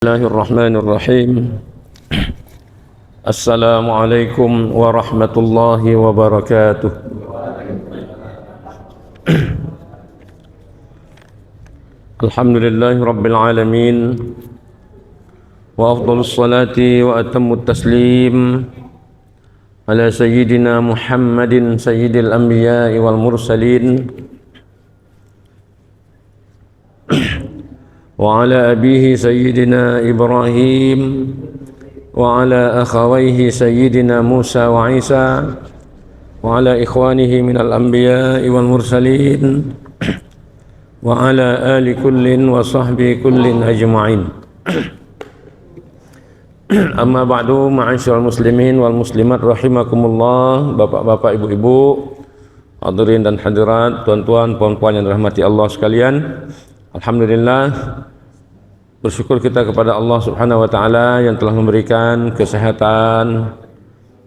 Bismillahirrahmanirrahim. Assalamualaikum warahmatullahi wabarakatuh. Alhamdulillahi rabbil alamin. Wa afdhalus salati wa atammut taslim ala sayyidina Muhammadin sayyidil anbiya'i wal mursalin wa ala abihi sayyidina Ibrahim wa ala akhawayhi sayyidina Musa wa Isa wa ala ikhwanihi minal anbiya'i wal mursalin wa ala ali kullin wa sahbi kullin ajma'in. Amma ba'du, ma'asyiral muslimin wal muslimat rahimakumullah. Bapak-bapak, ibu-ibu, hadirin dan hadirat, tuan-tuan, puan-puan yang dirahmati Allah sekalian. Alhamdulillah, bersyukur kita kepada Allah Subhanahu wa taala yang telah memberikan kesehatan,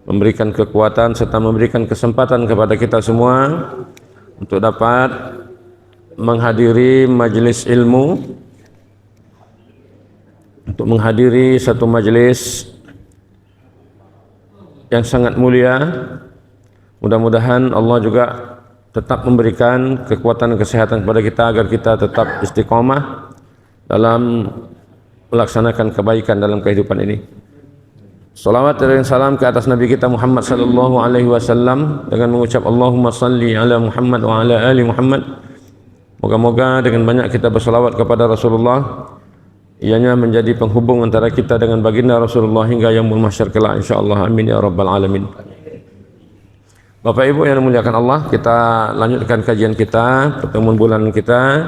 memberikan kekuatan serta memberikan kesempatan kepada kita semua untuk dapat menghadiri majelis ilmu, untuk menghadiri satu majelis yang sangat mulia. Mudah-mudahan Allah juga tetap memberikan kekuatan dan kesehatan kepada kita agar kita tetap istiqomah dalam melaksanakan kebaikan dalam kehidupan ini. Salawat dan salam ke atas Nabi kita Muhammad sallallahu alaihi wasallam dengan mengucap Allahumma salli ala Muhammad wa ala ali Muhammad. Moga-moga dengan banyak kita bersalawat kepada Rasulullah, ianya menjadi penghubung antara kita dengan baginda Rasulullah hingga yaumul mahsyar kelak insyaallah. Amin ya rabbal alamin. Bapak Ibu yang dimuliakan Allah, kita lanjutkan kajian kita, pertemuan bulanan kita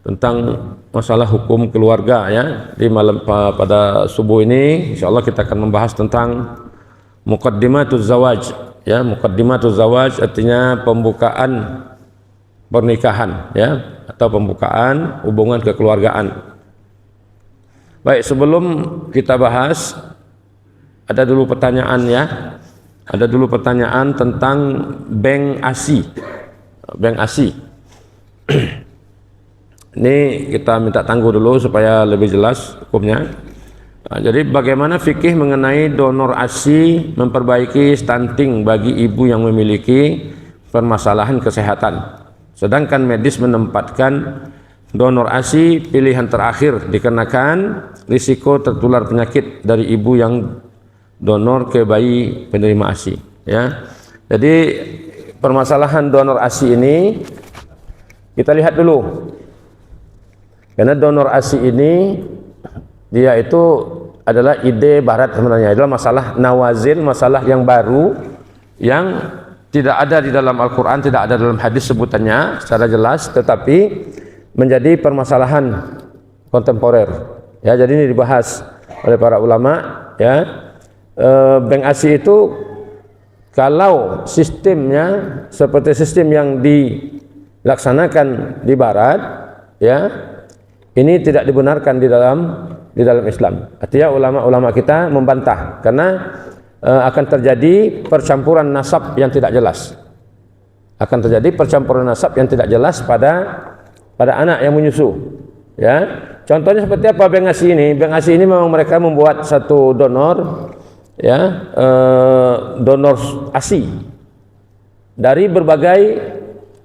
tentang masalah hukum keluarga ya. Di malam pada subuh ini insyaallah kita akan membahas tentang muqaddimatuz zawaj ya. Muqaddimatuz zawaj artinya pembukaan pernikahan ya, atau pembukaan hubungan kekeluargaan. Baik, sebelum kita bahas, ada dulu pertanyaan ya. Ada dulu pertanyaan tentang bank ASI. Bank ASI. Ini kita minta tangguh dulu supaya lebih jelas hukumnya. Nah, jadi bagaimana fikih mengenai donor ASI memperbaiki stunting bagi ibu yang memiliki permasalahan kesehatan. Sedangkan medis menempatkan donor ASI pilihan terakhir dikarenakan risiko tertular penyakit dari ibu yang donor ke bayi penerima ASI ya. Jadi permasalahan donor ASI ini kita lihat dulu. Karena donor ASI ini dia itu adalah ide barat sebenarnya, adalah masalah nawazil, masalah yang baru yang tidak ada di dalam Al-Quran, tidak ada dalam hadis sebutannya secara jelas, tetapi menjadi permasalahan kontemporer ya. Jadi ini dibahas oleh para ulama ya. Bank ASI itu kalau sistemnya seperti sistem yang dilaksanakan di barat ya, ini tidak dibenarkan di dalam Islam. Artinya ulama-ulama kita membantah karena akan terjadi percampuran nasab yang tidak jelas. Akan terjadi percampuran nasab yang tidak jelas pada anak yang menyusu. Ya. Contohnya seperti apa bank ASI ini? Bank ASI ini memang mereka membuat satu donor ya, donor ASI dari berbagai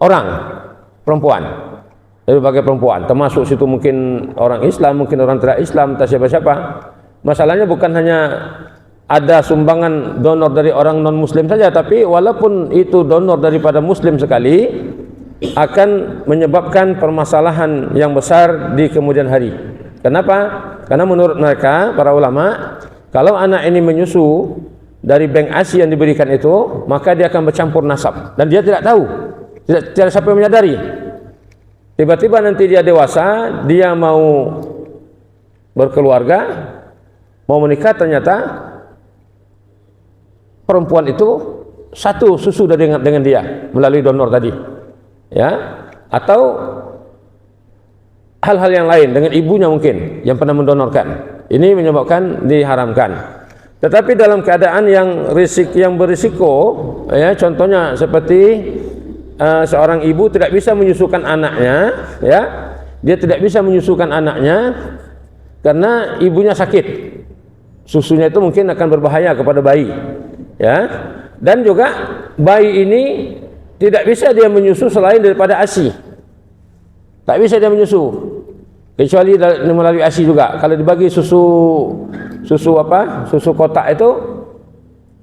orang perempuan. Dari berbagai perempuan, termasuk situ mungkin orang Islam, mungkin orang tidak Islam, tak siapa-siapa. Masalahnya bukan hanya ada sumbangan donor dari orang non-muslim saja, tapi walaupun itu donor daripada muslim sekali, akan menyebabkan permasalahan yang besar di kemudian hari. Kenapa? Karena menurut mereka, para ulama, kalau anak ini menyusu dari bank ASI yang diberikan itu, maka dia akan bercampur nasab. Dan dia tidak tahu, tidak siapa yang menyadari. Tiba-tiba nanti dia dewasa, dia mau berkeluarga, mau menikah, ternyata perempuan itu satu susu dengan dia melalui donor tadi, ya, atau hal-hal yang lain dengan ibunya mungkin yang pernah mendonorkan. Ini menyebabkan diharamkan. Tetapi dalam keadaan yang berisiko, ya, contohnya seperti seorang ibu tidak bisa menyusukan anaknya, ya, dia tidak bisa menyusukan anaknya karena ibunya sakit. Susunya itu mungkin akan berbahaya kepada bayi. Ya. Dan juga bayi ini tidak bisa dia menyusu selain daripada ASI. Tak bisa dia menyusu kecuali melalui ASI juga. Kalau dibagi susu kotak itu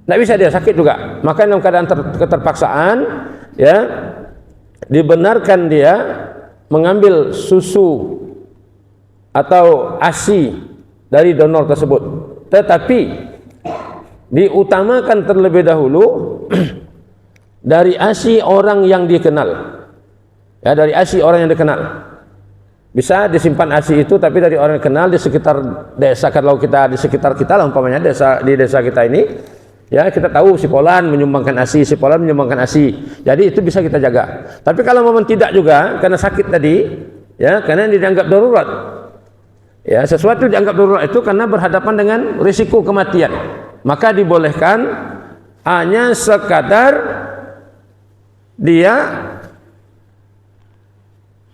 tidak bisa, dia sakit juga. Maka dalam keadaan keterpaksaan, ya, dibenarkan dia mengambil susu atau ASI dari donor tersebut. Tetapi diutamakan terlebih dahulu dari ASI orang yang dikenal. Ya, dari ASI orang yang dikenal. Bisa disimpan ASI itu tapi dari orang yang kenal di sekitar desa. Kalau kita di sekitar kita lah, umpamanya di desa kita ini, ya, kita tahu si Polan menyumbangkan ASI, si Polan menyumbangkan ASI. Jadi itu bisa kita jaga. Tapi kalau memang tidak juga karena sakit tadi, ya, karena dianggap darurat. Ya, sesuatu dianggap darurat itu karena berhadapan dengan risiko kematian. Maka dibolehkan hanya sekadar dia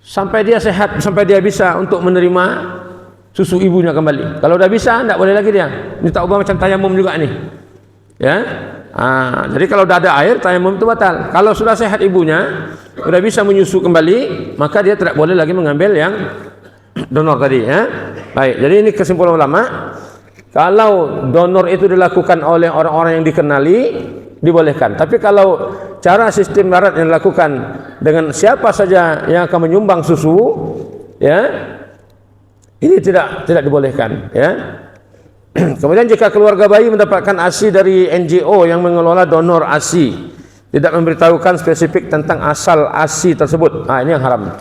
sampai dia sehat, sampai dia bisa untuk menerima susu ibunya kembali. Kalau udah bisa, tidak boleh lagi dia. Ini tak ubah macam tayamum juga nih. Ya, jadi kalau udah ada air, tayamum itu batal. Kalau sudah sehat ibunya, sudah bisa menyusu kembali, maka dia tidak boleh lagi mengambil yang donor tadi. Ya, baik. Jadi ini kesimpulan ulama. Kalau donor itu dilakukan oleh orang-orang yang dikenali, dibolehkan. Tapi kalau cara sistem darat yang dilakukan dengan siapa saja yang akan menyumbang susu, ya, ini tidak dibolehkan. Ya. Kemudian jika keluarga bayi mendapatkan ASI dari NGO yang mengelola donor ASI, tidak memberitahukan spesifik tentang asal ASI tersebut, ini yang haram.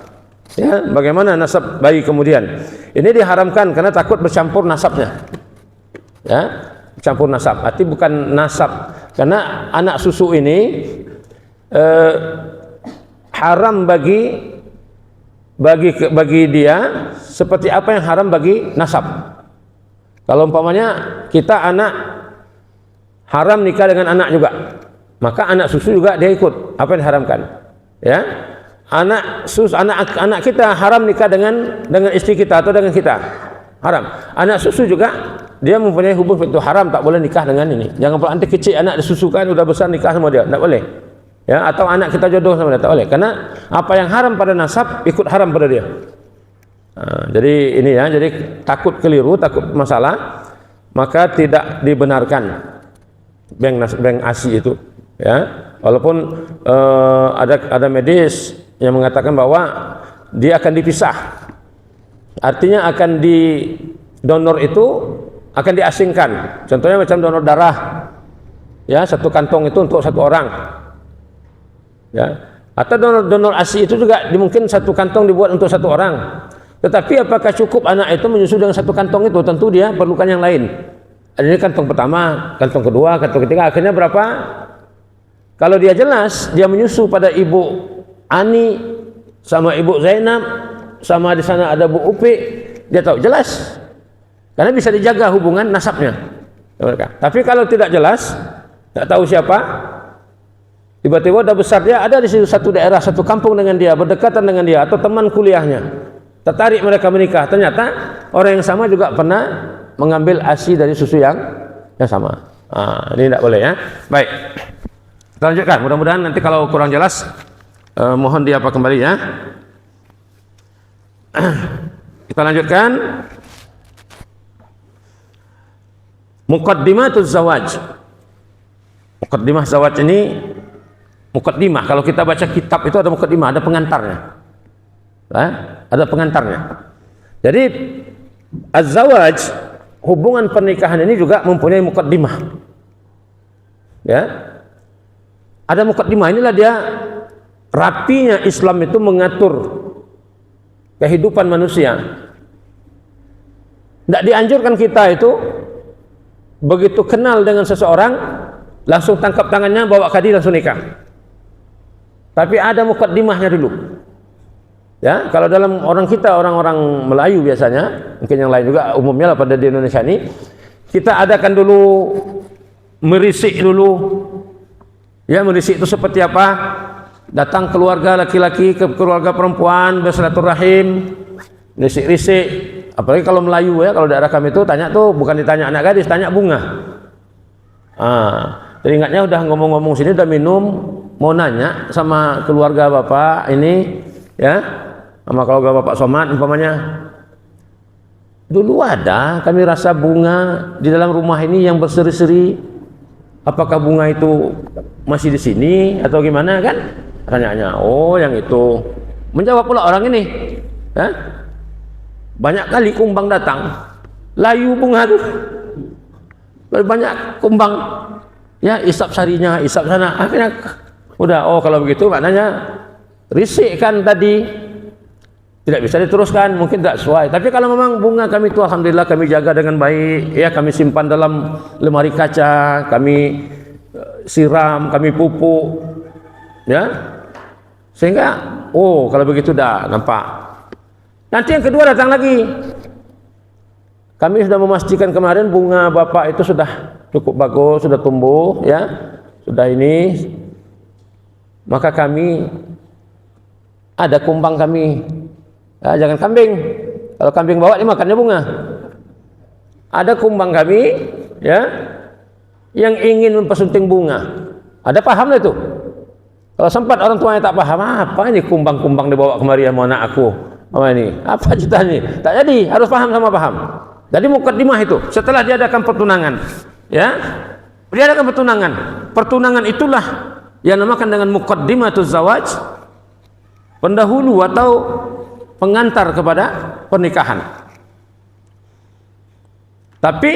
Ya, bagaimana nasab bayi kemudian? Ini diharamkan karena takut bercampur nasabnya. Ya, campur nasab. Arti bukan nasab, karena anak susu ini haram bagi dia seperti apa yang haram bagi nasab. Kalau umpamanya kita anak haram nikah dengan anak juga, maka anak susu juga dia ikut apa yang diharamkan. Ya, anak kita haram nikah dengan istri kita atau dengan kita, haram. Anak susu juga dia mempunyai hubungan itu haram, tak boleh nikah dengan ini. Jangan pula nanti kecil anak disusukan udah besar nikah sama dia, tak boleh. Ya, atau anak kita jodoh sama dia, tak boleh. Karena apa yang haram pada nasab ikut haram pada dia. Jadi ini ya, jadi takut keliru, takut masalah, maka tidak dibenarkan bank ASI itu. Ya, walaupun ada medis yang mengatakan bahwa dia akan dipisah. Artinya akan donor itu akan diasingkan. Contohnya macam donor darah, ya, satu kantong itu untuk satu orang, ya. Atau donor ASI itu juga mungkin satu kantong dibuat untuk satu orang. Tetapi apakah cukup anak itu menyusu dengan satu kantong itu? Tentu dia perlukan yang lain. Ini kantong pertama, kantong kedua, kantong ketiga. Akhirnya berapa? Kalau dia jelas dia menyusu pada ibu Ani sama ibu Zainab, sama di sana ada Bu Upi, dia tahu jelas. Karena bisa dijaga hubungan nasabnya. Tapi kalau tidak jelas, tidak tahu siapa, tiba-tiba udah besar dia ada di satu daerah, satu kampung dengan dia, berdekatan dengan dia, atau teman kuliahnya, tertarik mereka menikah. Ternyata orang yang sama juga pernah mengambil ASI dari susu yang sama. Ini tidak boleh, ya. Baik, kita lanjutkan. Mudah-mudahan nanti kalau kurang jelas, mohon diapa kembali, ya. Kita lanjutkan. Muqaddimatuz zawaj. Muqaddimah zawaj ini, muqaddimah, kalau kita baca kitab itu ada muqaddimah, ada pengantarnya. Ada pengantarnya. Jadi az-zawaj, hubungan pernikahan ini juga mempunyai muqaddimah. Ya. Ada muqaddimah, inilah dia rapinya Islam itu mengatur kehidupan manusia. Tidak dianjurkan kita itu begitu kenal dengan seseorang langsung tangkap tangannya, bawa kadi langsung nikah. Tapi ada muqaddimahnya dulu. Ya, kalau dalam orang kita, orang-orang Melayu biasanya, mungkin yang lain juga umumnya lah pada di Indonesia ini, kita adakan dulu merisik dulu. Ya, merisik itu seperti apa? Datang keluarga laki-laki ke keluarga perempuan, bersilaturahim, risik-risik. apalagi kalau Melayu ya, kalau daerah kami itu tanya tuh bukan ditanya anak gadis, tanya bunga. Jadi ingatnya udah ngomong-ngomong sini udah minum, mau nanya sama keluarga bapak ini ya, sama keluarga bapak Somad umpamanya. Dulu ada kami rasa bunga di dalam rumah ini yang berseri-seri. Apakah bunga itu masih di sini atau gimana kan? Tanya-tanya, oh yang itu. Menjawab pula orang ini, ya? Banyak kali kumbang datang, layu bunga tuh, banyak kumbang, ya isap sarinya, isap sana. Akhirnya udah, oh kalau begitu maknanya risik kan tadi, tidak bisa diteruskan, mungkin tidak sesuai. Tapi kalau memang bunga kami itu alhamdulillah kami jaga dengan baik, ya kami simpan dalam lemari kaca, kami siram, kami pupuk, ya. Sehingga, oh kalau begitu dah nampak. Nanti yang kedua datang lagi. Kami sudah memastikan kemarin bunga bapak itu sudah cukup bagus, sudah tumbuh, ya, sudah ini. Maka kami ada kumbang kami. Ya, jangan kambing. Kalau kambing bawa dia makannya bunga. Ada kumbang kami, ya, yang ingin mempersunting bunga. Ada paham lah itu. Kalau sempat orang tuanya tak paham, apa ini kumbang-kumbang dibawa kemari sama anak aku, apa ini, apa ceritanya? Tak jadi, harus paham sama paham. Jadi mukaddimah itu, setelah diadakan pertunangan, ya, diadakan pertunangan. Pertunangan itulah yang namakan dengan muqaddimatuz zawaj, pendahulu atau pengantar kepada pernikahan. Tapi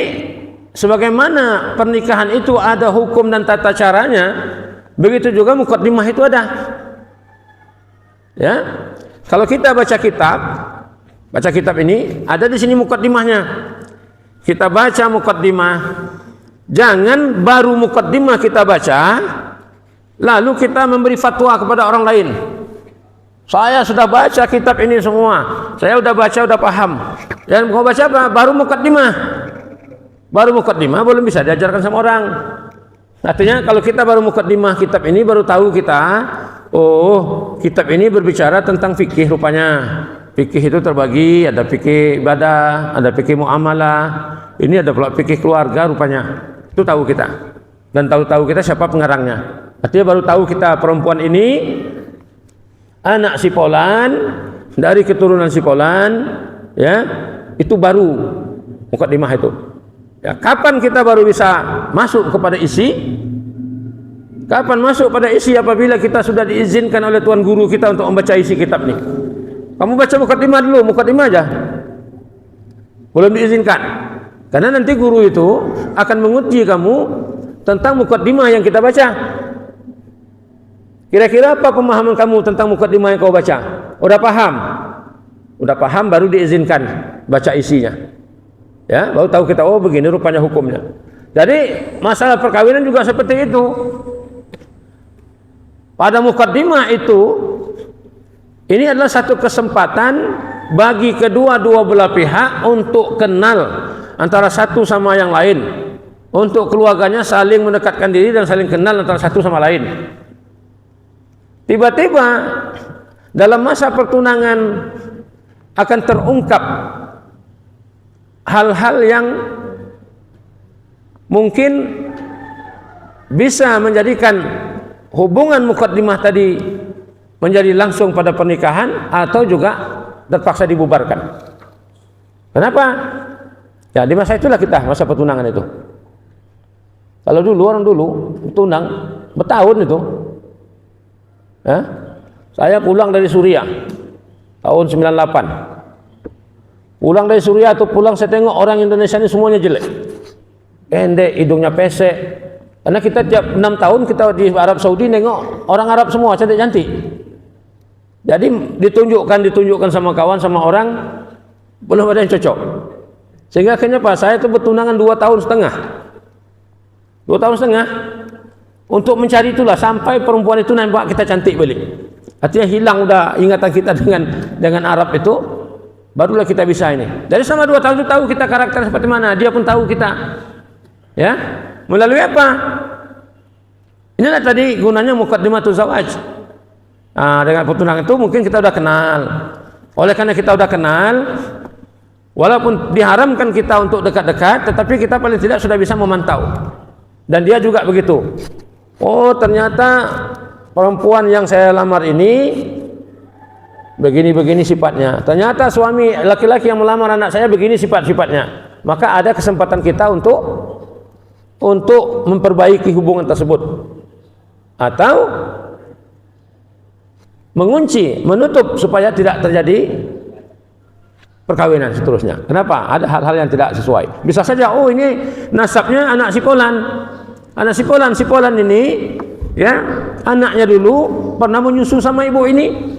sebagaimana pernikahan itu ada hukum dan tata caranya, begitu juga muqaddimah itu ada. Ya. Kalau kita baca kitab ini ada di sini muqaddimahnya. Kita baca muqaddimah. Jangan baru muqaddimah kita baca lalu kita memberi fatwa kepada orang lain. Saya sudah baca kitab ini semua. Saya sudah baca, sudah paham. Dan mau baca apa? Baru muqaddimah. Baru muqaddimah belum bisa diajarkan sama orang. Artinya kalau kita baru muqaddimah kitab ini baru tahu kita, oh kitab ini berbicara tentang fikih rupanya. Fikih itu terbagi, ada fikih ibadah, ada fikih muamalah, ini ada pula fikih keluarga rupanya. Itu tahu kita. Dan tahu-tahu kita siapa pengarangnya. Artinya baru tahu kita perempuan ini anak si Polan, dari keturunan si Polan, ya, itu baru muqaddimah itu. Ya, kapan kita baru bisa masuk kepada isi? Kapan masuk pada isi? Apabila kita sudah diizinkan oleh tuan guru kita untuk membaca isi kitab ini. Kamu baca muqaddimah dulu, muqaddimah aja. Belum diizinkan. Karena nanti guru itu akan menguji kamu tentang muqaddimah yang kita baca. Kira-kira apa pemahaman kamu tentang muqaddimah yang kau baca? Udah paham? Udah paham baru diizinkan baca isinya. Ya, baru tahu kita, oh begini rupanya hukumnya. Jadi masalah perkawinan juga seperti itu. Pada muqaddimah itu, ini adalah satu kesempatan bagi kedua-dua belah pihak untuk kenal antara satu sama yang lain, untuk keluarganya saling mendekatkan diri dan saling kenal antara satu sama lain. Tiba-tiba dalam masa pertunangan akan terungkap hal-hal yang mungkin bisa menjadikan hubungan muqaddimah tadi menjadi langsung pada pernikahan atau juga terpaksa dibubarkan. Kenapa? Ya di masa itulah kita, masa pertunangan itu. Kalau dulu orang dulu tunang bertahun itu. Ya, saya pulang dari Suriah tahun 98. Pulang dari Suriah atau pulang saya tengok orang Indonesia ini semuanya jelek. Pendek, hidungnya pesek. Karena kita tiap 6 tahun kita di Arab Saudi nengok orang Arab semua cantik-cantik. Jadi ditunjukkan sama kawan sama orang belum ada yang cocok. Sehingga akhirnya Pak saya itu bertunangan 2 tahun setengah. 2 tahun setengah untuk mencari itulah sampai perempuan itu nampak kita cantik balik. Artinya hilang udah ingatan kita dengan Arab itu, barulah kita bisa ini. Dari sama 2 tahun itu tahu kita karakter seperti mana, dia pun tahu kita. Ya, melalui apa? Inilah tadi gunanya muqaddimatuz zawaj. Dengan pertunangan itu mungkin kita udah kenal. Oleh karena kita udah kenal, Walaupun diharamkan kita untuk dekat-dekat, tetapi kita paling tidak sudah bisa memantau. Dan dia juga begitu. Oh, ternyata perempuan yang saya lamar ini begini-begini sifatnya. Ternyata suami laki-laki yang melamar anak saya begini sifat-sifatnya. Maka ada kesempatan kita untuk memperbaiki hubungan tersebut. Atau mengunci, menutup supaya tidak terjadi perkawinan seterusnya. Kenapa? Ada hal-hal yang tidak sesuai. Bisa saja, oh ini nasabnya anak si Polan. Si Polan ini, ya, anaknya dulu pernah menyusu sama ibu ini,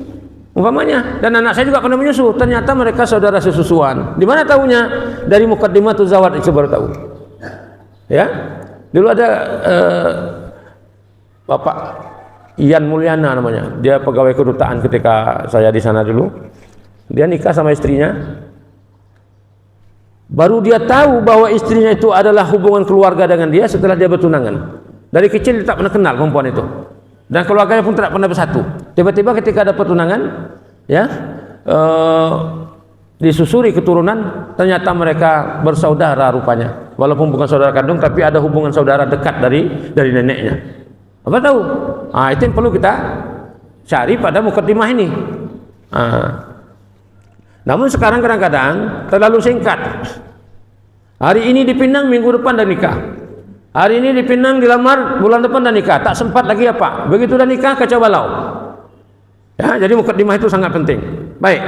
umpamanya. Dan anak saya juga pernah menyusu. Ternyata mereka saudara sesusuan. Di mana tahunya? Dari Muqaddimatul Zawad itu baru tahu. Ya, dulu ada Bapak Ian Mulyana namanya. Dia pegawai kedutaan ketika saya di sana dulu. Dia nikah sama istrinya. Baru dia tahu bahwa istrinya itu adalah hubungan keluarga dengan dia setelah dia bertunangan. Dari kecil dia tak pernah kenal perempuan itu. Dan keluarganya pun tidak pernah bersatu. Tiba-tiba ketika ada pertunangan, ya, disusuri keturunan, ternyata mereka bersaudara rupanya. Walaupun bukan saudara kandung, tapi ada hubungan saudara dekat dari neneknya. Apa tahu? Itu yang perlu kita cari pada mukaddimah ini. Namun sekarang kadang-kadang terlalu singkat. Hari ini dipinang, minggu depan dah nikah. Hari ini dipinang, dilamar, bulan depan dah nikah. Tak sempat lagi apa. Begitu dah nikah, kacau balau. Ya, jadi mukaddimah itu sangat penting. Baik.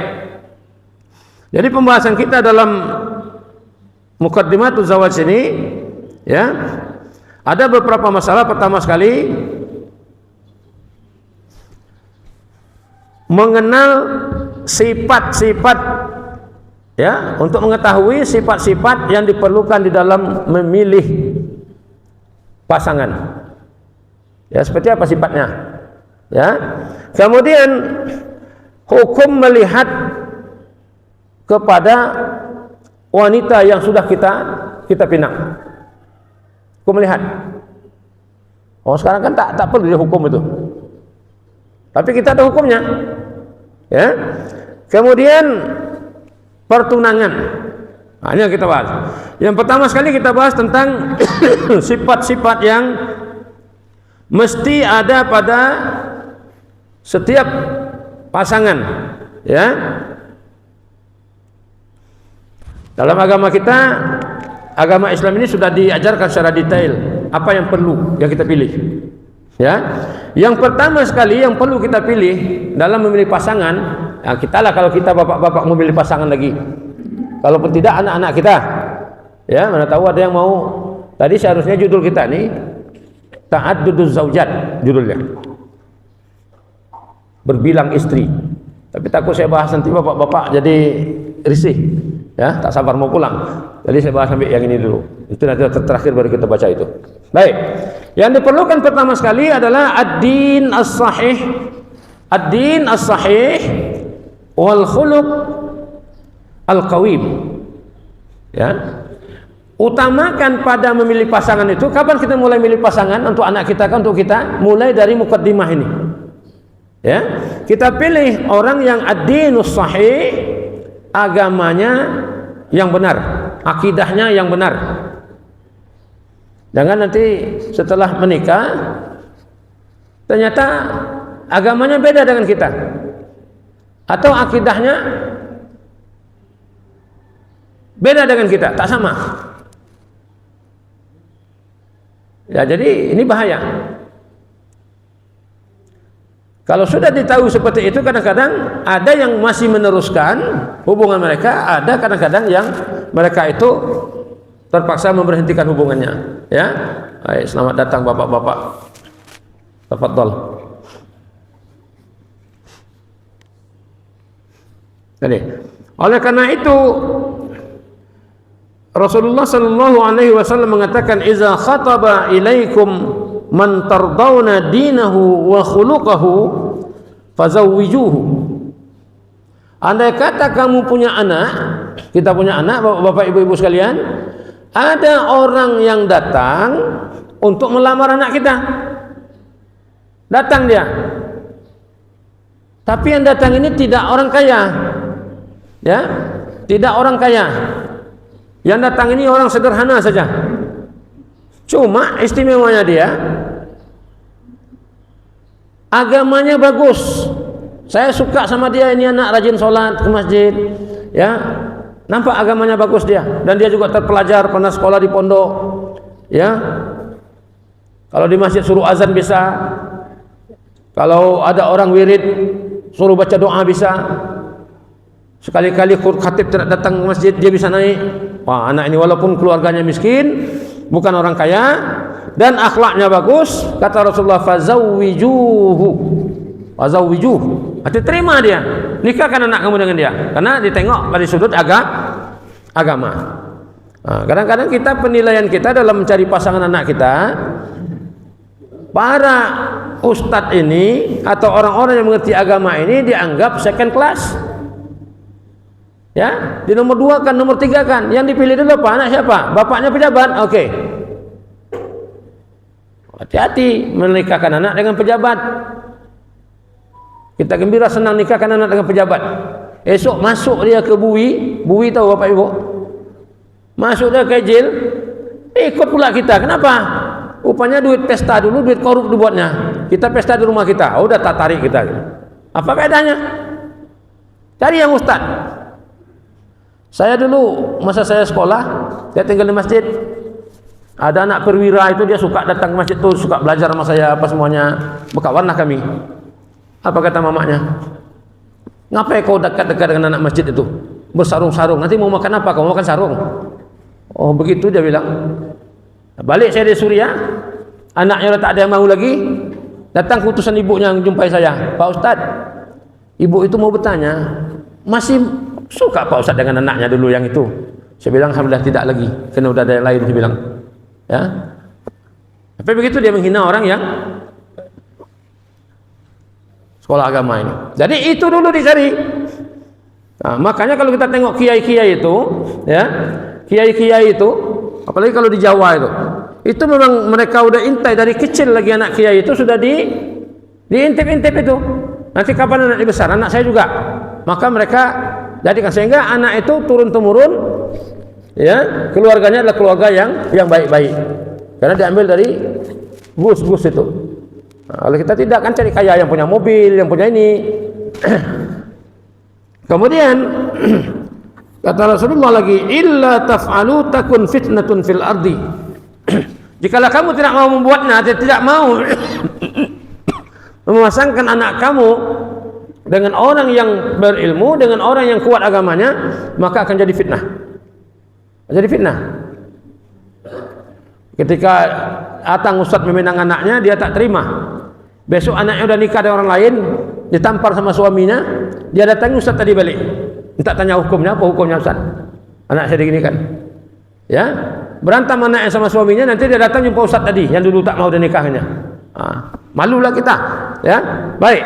Jadi pembahasan kita dalam Muqaddimatul Zawaj ini, ya, ada beberapa masalah. Pertama sekali, mengenal sifat-sifat, ya, untuk mengetahui sifat-sifat yang diperlukan di dalam memilih pasangan. Ya, seperti apa sifatnya? Ya. Kemudian hukum melihat kepada wanita yang sudah kita pinang. Hukum melihat. Oh, sekarang kan tak perlu dia hukum itu. Tapi kita ada hukumnya. Ya. Kemudian pertunangan. Ini yang kita bahas. Yang pertama sekali kita bahas tentang sifat-sifat yang mesti ada pada setiap pasangan, ya. Dalam agama kita, agama Islam ini sudah diajarkan secara detail apa yang perlu yang kita pilih. Ya, yang pertama sekali yang perlu kita pilih dalam memilih pasangan, ya kita lah, kalau kita bapak-bapak memilih pasangan lagi. Kalaupun tidak anak-anak kita, ya, mana tahu ada yang mau. Tadi seharusnya judul kita nih Ta'adduduz Zaujat judulnya, berbilang istri. Tapi takut saya bahas nanti bapak-bapak jadi risih, ya, tak sabar mau pulang. Jadi saya bahas sampai yang ini dulu. Itu nanti terakhir baru kita baca itu. Baik. Yang diperlukan pertama sekali adalah ad-din as-sahih. Ad-din as-sahih wal khuluq al-qawim. Ya. Utamakan pada memilih pasangan itu. Kapan kita mulai memilih pasangan untuk anak kita kan, untuk kita? Mulai dari mukaddimah ini. Ya. Kita pilih orang yang ad-dinus sahih, agamanya yang benar, akidahnya yang benar. Jangan nanti setelah menikah ternyata agamanya beda dengan kita, atau akidahnya beda dengan kita, tak sama. Ya, jadi ini bahaya. Kalau sudah ditahu seperti itu, kadang-kadang ada yang masih meneruskan hubungan mereka, ada kadang-kadang yang mereka itu terpaksa memberhentikan hubungannya. Ya, baik, selamat datang bapak-bapak. Tafadhol. Jadi, oleh karena itu Rasulullah sallallahu alaihi wasallam mengatakan, "Iza khataba ilaikum man tardawna dinahu wa khuluquhu fazawwijuhu." Andai kata kamu punya anak, kita punya anak, bapak ibu-ibu sekalian, ada orang yang datang untuk melamar anak kita. Datang dia. Tapi yang datang ini tidak orang kaya. Ya. tidak orang kaya. Yang datang ini orang sederhana saja. Cuma istimewanya dia agamanya bagus. Saya suka sama dia, ini anak rajin sholat ke masjid, ya. Nampak agamanya bagus dia, dan dia juga terpelajar, pernah sekolah di pondok, ya. Kalau di masjid suruh azan bisa, kalau ada orang wirid suruh baca doa bisa. Sekali-kali khatib tidak datang ke masjid, dia bisa naik. Wah, anak ini walaupun keluarganya miskin, bukan orang kaya, dan akhlaknya bagus, kata Rasulullah, fazawwijuhu, fazawwijuhu. Artinya terima dia, nikahkan anak kamu dengan dia, karena ditengok dari sudut agama. Nah, kadang-kadang kita penilaian kita dalam mencari pasangan anak kita, para ustadz ini atau orang-orang yang mengerti agama ini dianggap second class. Ya, di nomor 2 kan, nomor 3 kan. Yang dipilih dulu apa? Anak siapa? Bapaknya pejabat. Oke. Hati-hati menikahkan anak dengan pejabat. Kita gembira senang nikahkan anak dengan pejabat. Esok masuk dia ke bui tahu Bapak Ibu? Masuk dia ke jail, ikut pula kita. Kenapa? Rupanya duit pesta dulu, duit korup dibuatnya. Kita pesta di rumah kita. Oh, udah tak tarik kita. Apa bedanya? Cari yang ustad. Saya dulu masa saya sekolah, saya tinggal di masjid. Ada anak perwira itu, dia suka datang ke masjid tuh, suka belajar sama saya apa semuanya. Berkawanlah kami. Apa kata mamanya? Ngapain kau dekat-dekat dengan anak masjid itu? Bersarung-sarung. Nanti mau makan apa? Kau mau makan sarung? Oh begitu dia bilang. Balik saya dari Suriah, anaknya udah tak ada yang mau lagi. Datang utusan ibunya yang jumpai saya. Pak Ustadz, ibu itu mau bertanya, masih suka Pak Ustadz dengan anaknya dulu yang itu? Saya bilang alhamdulillah tidak lagi, karena udah ada yang lain. Saya bilang, ya. Tapi begitu dia menghina orang yang sekolah agama ini. Jadi itu dulu dicari. Nah, makanya kalau kita tengok kiai-kiai itu, ya, kiai-kiai itu, apalagi kalau di Jawa itu memang mereka udah intai dari kecil lagi, anak kiai itu sudah diintip-intip itu. Nanti kapan anak besar, anak saya juga. Maka mereka jadikan, sehingga anak itu turun temurun, ya, keluarganya adalah keluarga yang baik-baik. Karena diambil dari gus-gus itu. Nah, kalau kita tidak kan cari kaya yang punya mobil, yang punya ini. Kemudian kata Rasulullah lagi, illa taf'alu takun fitnatun fil ardi. Jikalau kamu tidak mau membuatnya, tidak mau memasangkan anak kamu dengan orang yang berilmu, dengan orang yang kuat agamanya, maka akan jadi fitnah. Jadi fitnah. Ketika datang ustadz meminang anaknya, dia tak terima. Besok anaknya udah nikah dengan orang lain, ditampar sama suaminya, dia datang, ustaz tadi balik, minta tanya hukumnya, apa hukumnya ustaz? Anak saya begini kan, ya, berantem anaknya sama suaminya, nanti dia datang jumpa ustaz tadi, yang dulu tak mau dia nikahnya. Malulah kita, ya. Baik.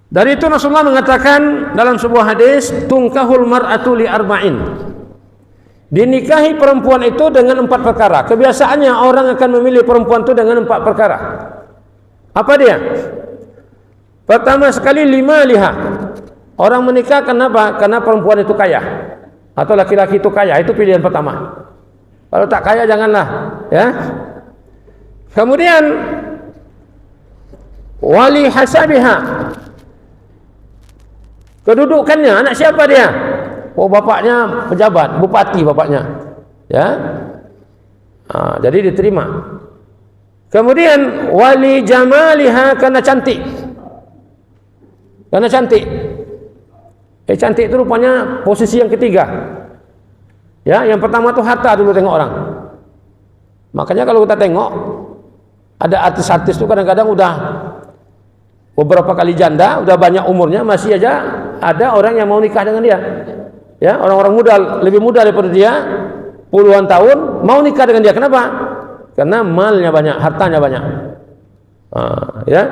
Dari itu Rasulullah mengatakan dalam sebuah hadis, tungkahul mar'atu li arba'in. Dinikahi perempuan itu dengan 4 perkara. Kebiasaannya orang akan memilih perempuan itu dengan 4 perkara. Apa dia? Pertama sekali, lima liha. Orang menikah kenapa? Karena perempuan itu kaya atau laki-laki itu kaya. Itu pilihan pertama. Kalau tak kaya janganlah, ya. Kemudian wali hasabiha. Kedudukannya, anak siapa dia? Oh, bapaknya pejabat, bupati bapaknya, ya. Jadi diterima. Kemudian wali jamaliha, karena cantik. Karena cantik. Cantik itu rupanya posisi yang ketiga. Ya, yang pertama itu harta dulu tengok orang. Makanya kalau kita tengok ada artis-artis itu kadang-kadang udah beberapa kali janda, udah banyak umurnya, masih aja ada orang yang mau nikah dengan dia. Ya, orang-orang muda, lebih muda daripada dia, puluhan tahun, mau nikah dengan dia. Kenapa? Karena malnya banyak, hartanya banyak. Ya.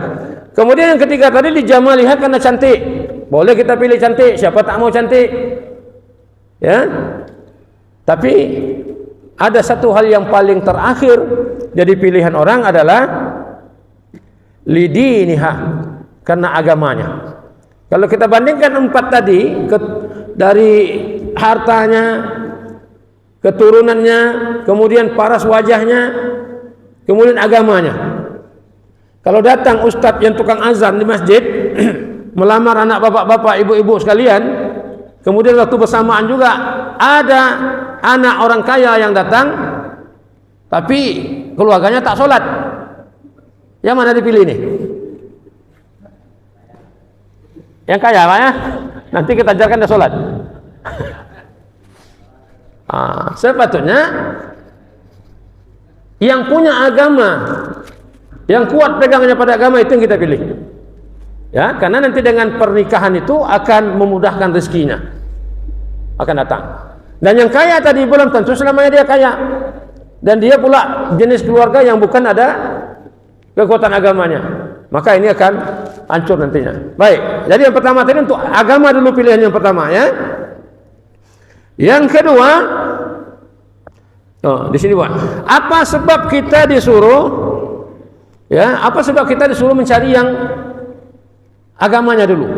Kemudian yang ketiga tadi, dijamaliha, karena cantik. Boleh kita pilih cantik, siapa tak mau cantik? Ya. Tapi ada satu hal yang paling terakhir jadi pilihan orang adalah lidiniha, karena agamanya. Kalau kita bandingkan 4 tadi, dari hartanya, keturunannya, kemudian paras wajahnya, kemudian agamanya. Kalau datang ustadz yang tukang azan di masjid melamar anak bapak-bapak, ibu-ibu sekalian, kemudian waktu bersamaan juga ada anak orang kaya yang datang, tapi keluarganya tak sholat, yang mana dipilih nih? Yang kaya Pak ya? Nanti kita ajarkan dia sholat. Sepatutnya yang punya agama, yang kuat pegangannya pada agama, itu yang kita pilih. Ya, karena nanti dengan pernikahan itu akan memudahkan rezekinya, akan datang. Dan yang kaya tadi belum tentu selamanya dia kaya, dan dia pula jenis keluarga yang bukan ada kekuatan agamanya, maka ini akan hancur nantinya. Baik, jadi yang pertama tadi untuk agama dulu, pilihan yang pertama ya. Yang kedua, di sini Pak, apa sebab kita disuruh, ya, apa sebab kita disuruh mencari yang agamanya dulu?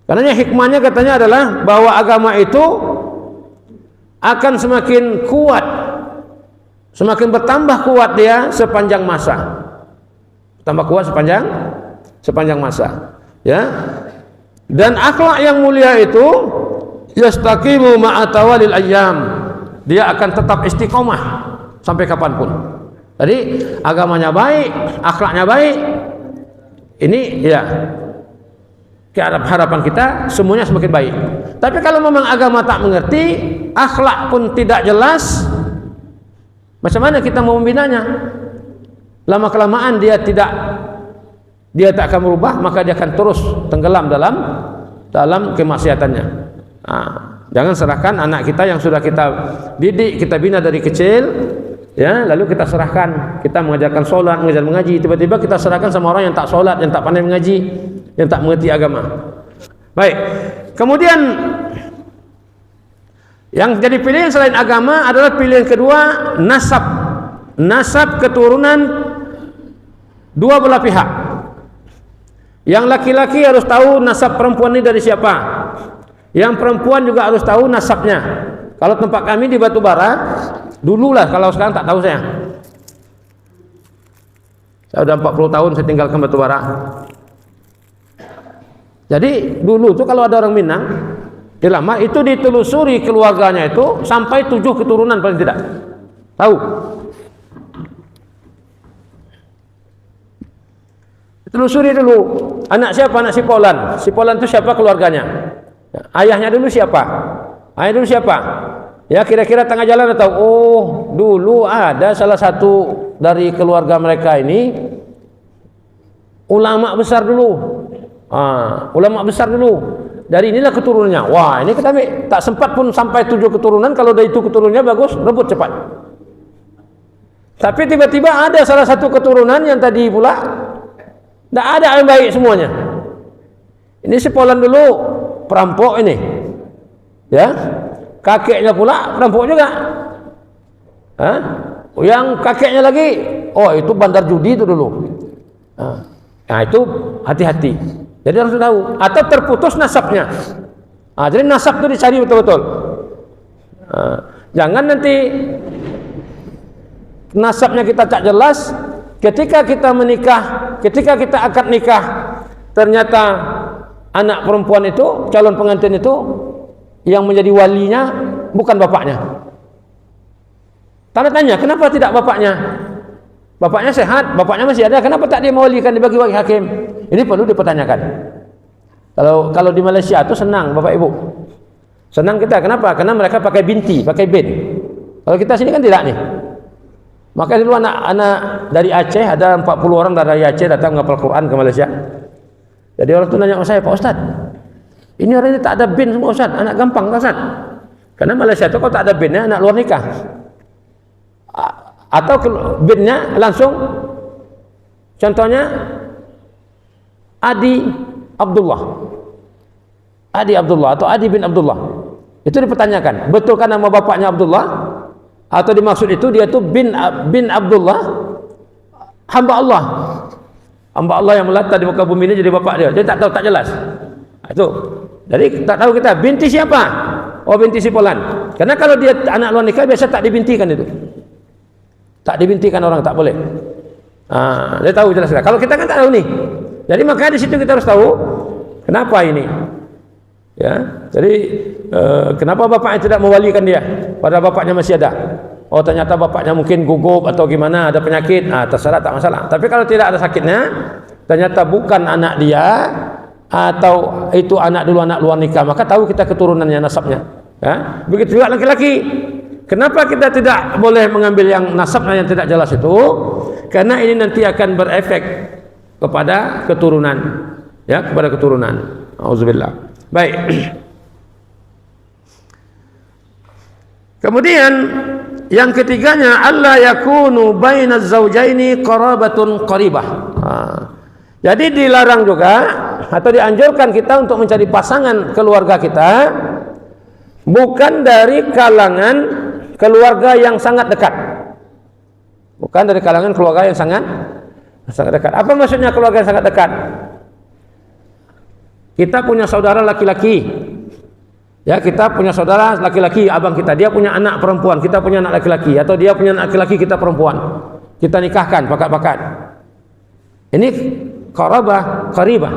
Karena hikmahnya katanya adalah bahwa agama itu akan semakin kuat, semakin bertambah kuat dia sepanjang masa, tambah kuat sepanjang masa, ya. Dan akhlak yang mulia itu yastaqimu ma'atawalil ayyam, dia akan tetap istiqomah sampai kapanpun. Jadi agamanya baik, akhlaknya baik, ini ya harapan kita semuanya semakin baik. Tapi kalau memang agama tak mengerti, akhlak pun tidak jelas, macam mana kita mau membinanya? Lama kelamaan dia tak akan berubah, maka dia akan terus tenggelam dalam kemaksiatannya. Jangan serahkan anak kita yang sudah kita didik, kita bina dari kecil, ya, lalu kita serahkan, kita mengajarkan sholat, mengaji, tiba-tiba kita serahkan sama orang yang tak sholat, yang tak pandai mengaji, yang tak mengerti agama. Baik, kemudian yang jadi pilihan selain agama adalah pilihan kedua, nasab keturunan dua belah pihak. Yang laki-laki harus tahu nasab perempuan ini dari siapa, yang perempuan juga harus tahu nasabnya. Kalau tempat kami di Batubara dulu lah, kalau sekarang tak tahu saya sudah 40 tahun saya tinggalkan Batubara. Jadi dulu tuh kalau ada orang Minang dilamar, itu ditelusuri keluarganya itu sampai 7 keturunan paling tidak. Tahu? Telusuri dulu, anak siapa, anak si Polan itu siapa keluarganya, ayahnya dulu siapa, ya, kira-kira tengah jalan atau dulu ada salah satu dari keluarga mereka ini ulama besar dulu, dari inilah keturunannya. Wah, ini kita tak sempat pun sampai 7 keturunan, kalau dari itu keturunannya bagus, rebut cepat. Tapi tiba-tiba ada salah satu keturunan yang tadi pula tidak ada yang baik semuanya. Ini si Polan dulu perampok ini, ya, kakeknya pula perampok juga. Yang kakeknya lagi, itu bandar judi itu dulu. Nah itu hati-hati. Jadi harus tahu, atau terputus nasabnya. Jadi nasab itu dicari betul-betul. Jangan nanti nasabnya kita tak jelas. Ketika kita menikah, ketika kita akad nikah, ternyata anak perempuan itu, calon pengantin itu, yang menjadi walinya bukan bapaknya. Tanda tanya, kenapa tidak bapaknya? Bapaknya sehat, bapaknya masih ada, kenapa tak dia mewalikan, dibagi bagi hakim? Ini perlu dipertanyakan. Kalau di Malaysia itu senang Bapak Ibu, senang kita, kenapa? Karena mereka pakai binti, pakai bin. Kalau kita sini kan tidak nih. Maka dulu anak-anak dari Aceh, ada 40 orang dari Aceh datang menghafal Quran ke Malaysia. Jadi orang itu nanya ke saya, Pak Ustadz, ini orang ini tak ada bin semua Ustadz, anak gampang Pak Ustadz. Karena Malaysia itu kalau tak ada binnya, anak luar nikah. Atau binnya langsung, contohnya Adi Abdullah atau Adi bin Abdullah. Itu dipertanyakan, betulkah nama bapaknya Abdullah? Atau dimaksud itu dia itu bin Abdullah, hamba Allah yang melata di muka bumi ini jadi bapak dia. Dia tak tahu, tak jelas. Itu. Jadi tak tahu kita binti siapa? Oh, binti si Polan. Karena kalau dia anak luar nikah biasa tak dibintikan itu. Tak dibintikan orang, tak boleh. Dia tahu jelas. Kalau kita kan tak tahu nih. Jadi makanya di situ kita harus tahu kenapa ini. Ya. Jadi kenapa bapaknya tidak mewalikan dia pada bapaknya masih ada? Oh, ternyata bapaknya mungkin gugup atau gimana, ada penyakit. Terserah, tak masalah. Tapi kalau tidak ada sakitnya, ternyata bukan anak dia atau itu anak luar nikah, maka tahu kita keturunannya, nasabnya. Ya. Begitu juga laki-laki. Kenapa kita tidak boleh mengambil yang nasabnya yang tidak jelas itu? Karena ini nanti akan berefek kepada keturunan, ya, kepada keturunan. Auzubillah. Baik. Kemudian yang ketiganya, alla yakunu bainaz zaujaini qarabatun qaribah. Jadi dilarang juga atau dianjurkan kita untuk mencari pasangan keluarga kita bukan dari kalangan keluarga yang sangat dekat. Bukan dari kalangan keluarga yang sangat dekat. Apa maksudnya keluarga yang sangat dekat? Kita punya saudara laki-laki. Ya, kita punya saudara laki-laki, abang kita, dia punya anak perempuan, kita punya anak laki-laki, atau dia punya anak laki-laki, kita perempuan. Kita nikahkan, bakat-bakat. Ini qaribah.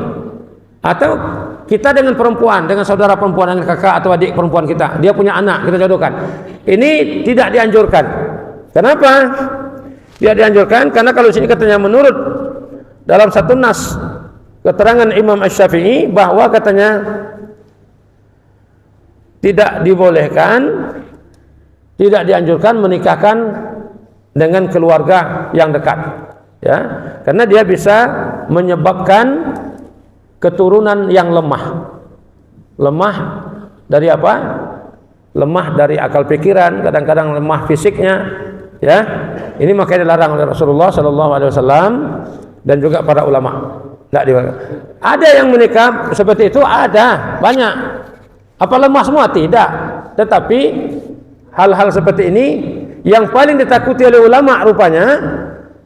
Atau kita dengan perempuan, dengan saudara perempuan, dengan kakak atau adik perempuan kita, dia punya anak, kita jodohkan. Ini tidak dianjurkan. Kenapa? Tidak dianjurkan karena kalau di sini katanya menurut dalam satu nas keterangan Imam Asy-Syafi'i bahwa katanya tidak dibolehkan, tidak dianjurkan menikahkan dengan keluarga yang dekat, ya, karena dia bisa menyebabkan keturunan yang lemah dari apa? Lemah dari akal pikiran, kadang-kadang lemah fisiknya, ya. Ini makanya dilarang oleh Rasulullah SAW dan juga para ulama. Tidak dibolehkan. Ada yang menikah seperti itu, ada banyak. Apa lemah semua? Tidak. Tetapi hal-hal seperti ini yang paling ditakuti oleh ulama rupanya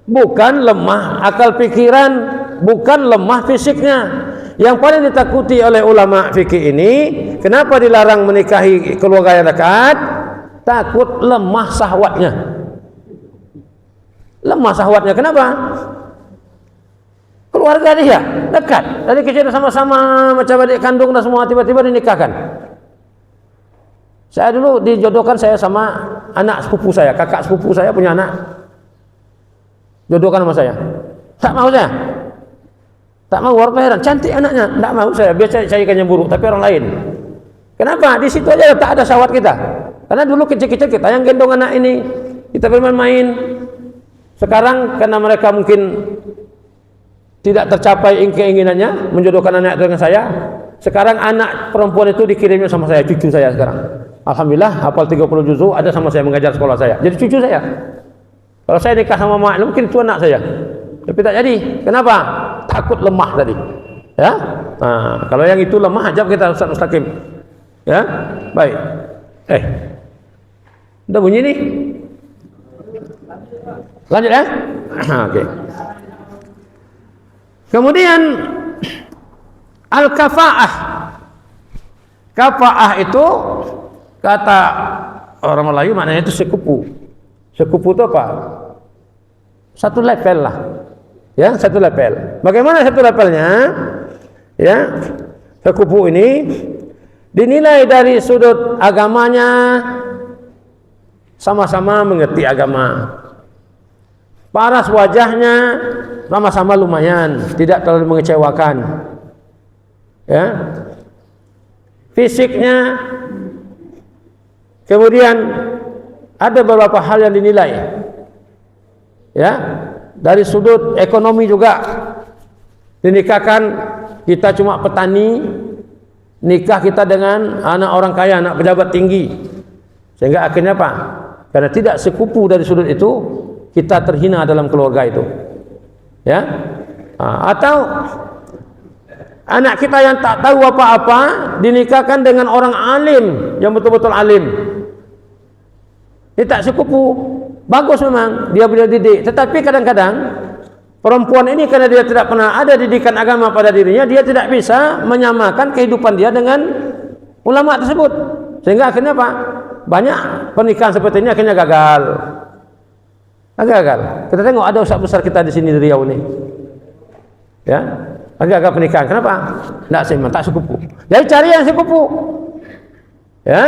bukan lemah akal pikiran, bukan lemah fisiknya. Yang paling ditakuti oleh ulama fikih ini, kenapa dilarang menikahi keluarga yang dekat? Takut lemah syahwatnya. Lemah syahwatnya kenapa? Keluarga dia dekat, dari kecil sama-sama macam adik kandung dan semua, tiba-tiba dinikahkan. Saya dulu dijodohkan saya sama anak sepupu saya, kakak sepupu saya punya anak, jodohkan sama saya. Tak mau saya, tak mau, orang heran, cantik anaknya, tak mau saya, biasa saya ikan buruk, tapi orang lain. Kenapa? Di situ aja tak ada syahwat kita. Karena dulu kecil-kecil kita yang gendong anak ini, kita bermain-main. Sekarang karena mereka mungkin tidak tercapai keinginannya menjodohkan anak dengan saya, sekarang anak perempuan itu dikirimnya sama saya, cucu saya sekarang. Alhamdulillah hafal 30 juzuk, ada sama saya mengajar sekolah saya. Jadi cucu saya. Kalau saya nikah sama mak, mungkin itu anak saya. Tapi tak jadi. Kenapa? Takut lemah tadi. Ya. Kalau yang itu lemah, ajab kita Ustaz Mustaqim. Ya. Baik. Udah bunyi nih. Lanjut ya. Oke. Kemudian al-kafa'ah. Kafa'ah itu kata orang Melayu maknanya itu sekupu. Sekupu itu apa? Satu level lah. Ya, satu level. Bagaimana satu levelnya? Ya. Sekupu ini dinilai dari sudut agamanya, sama-sama mengerti agama. Paras wajahnya sama-sama lumayan, tidak terlalu mengecewakan. Ya. Fisiknya, kemudian ada beberapa hal yang dinilai. Ya, dari sudut ekonomi juga dinikahkan, kita cuma petani, nikah kita dengan anak orang kaya, anak pejabat tinggi. Sehingga akhirnya apa? Karena tidak sekupu dari sudut itu, kita terhina dalam keluarga itu. Ya. Atau anak kita yang tak tahu apa-apa dinikahkan dengan orang alim, yang betul-betul alim. Dia tak sekupu. Bagus memang dia boleh didik, tetapi kadang-kadang perempuan ini karena dia tidak pernah ada didikan agama pada dirinya, dia tidak bisa menyamakan kehidupan dia dengan ulama tersebut. Sehingga akhirnya apa? Banyak pernikahan seperti ini akhirnya gagal. Gagal. Kita tengok ada ustaz besar kita di sini di Riau ini. Ya, gagal pernikahan. Kenapa? Tidak seiman, tak sekupu. Jadi cari yang sekupu. Ya,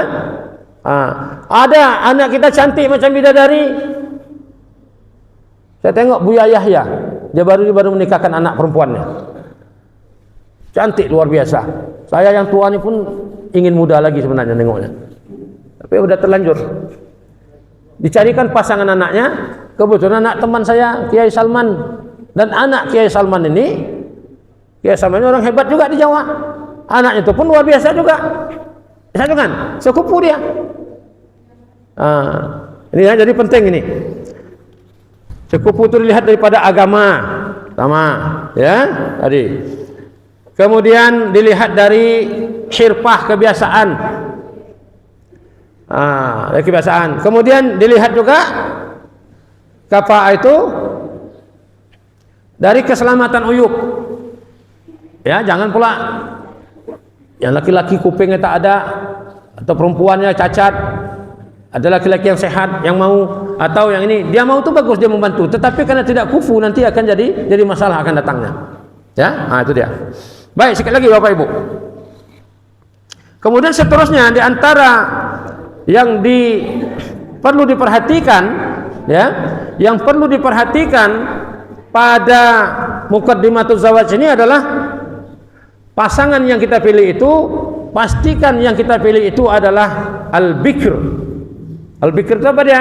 ada anak kita cantik macam bidadari. Saya tengok Buya Yahya, dia baru menikahkan anak perempuannya. Cantik luar biasa. Saya yang tua ni pun ingin muda lagi sebenarnya nengoknya. Tapi udah terlanjur. Dicarikan pasangan anaknya, kebetulan anak teman saya Kiai Salman, dan anak Kiai Salman ini orang hebat juga di Jawa. Anaknya itu pun luar biasa juga. Satu kan, sekupu dia. Ini ya, jadi penting ini. Sekupu itu dilihat daripada agama, sama, ya tadi. Kemudian dilihat dari syirpah, kebiasaan. Dari kebiasaan. Kemudian dilihat juga apa itu dari keselamatan uyuk. Ya, jangan pula yang laki-laki kupingnya tak ada atau perempuannya cacat. Ada laki-laki yang sehat yang mau, atau yang ini dia mau tuh bagus, dia membantu, tetapi karena tidak kufu nanti akan jadi masalah akan datangnya. Ya, itu dia. Baik, sekali lagi Bapak Ibu. Kemudian seterusnya di antara yang perlu diperhatikan, ya, yang perlu diperhatikan pada muqaddimatuz zawaj ini adalah pasangan yang kita pilih itu, pastikan yang kita pilih itu adalah al-bikr. Al-bikr itu apa dia?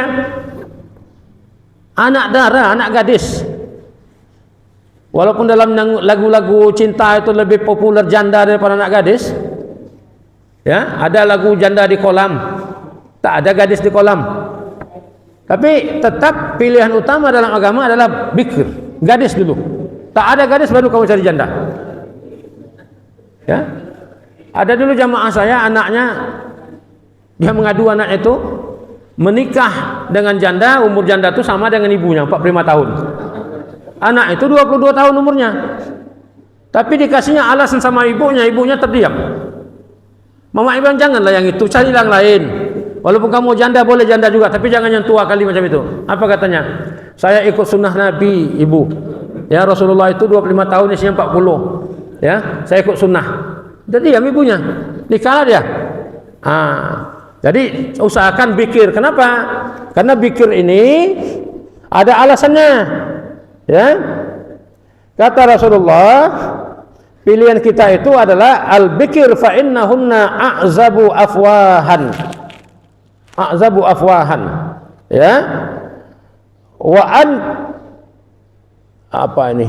Anak dara, anak gadis. Walaupun dalam lagu-lagu cinta itu lebih populer janda daripada anak gadis. Ya, ada lagu janda di kolam, tak ada gadis di kolam. Tapi tetap pilihan utama dalam agama adalah bikr, gadis dulu. Tak ada gadis baru kamu cari janda. Ya, ada dulu jamaah saya, anaknya dia mengadu anak itu menikah dengan janda, umur janda itu sama dengan ibunya 45 tahun. Anak itu 22 tahun umurnya. Tapi dikasihnya alasan sama ibunya terdiam. Mama ibu janganlah yang itu, cari yang lain. Walaupun kamu janda boleh janda juga, tapi jangan yang tua kali macam itu. Apa katanya? Saya ikut sunnah Nabi, ibu. Ya, Rasulullah itu 25 tahun, isinya 40. Ya, saya ikut sunnah. Jadi diam ibunya. Nikah dia. Jadi usahakan bikir. Kenapa? Karena bikir ini ada alasannya. Ya, kata Rasulullah, pilihan kita itu adalah al-bikir fa innahunna a'zabu afwahan. A'zabu afwahan. Ya. Apa ini?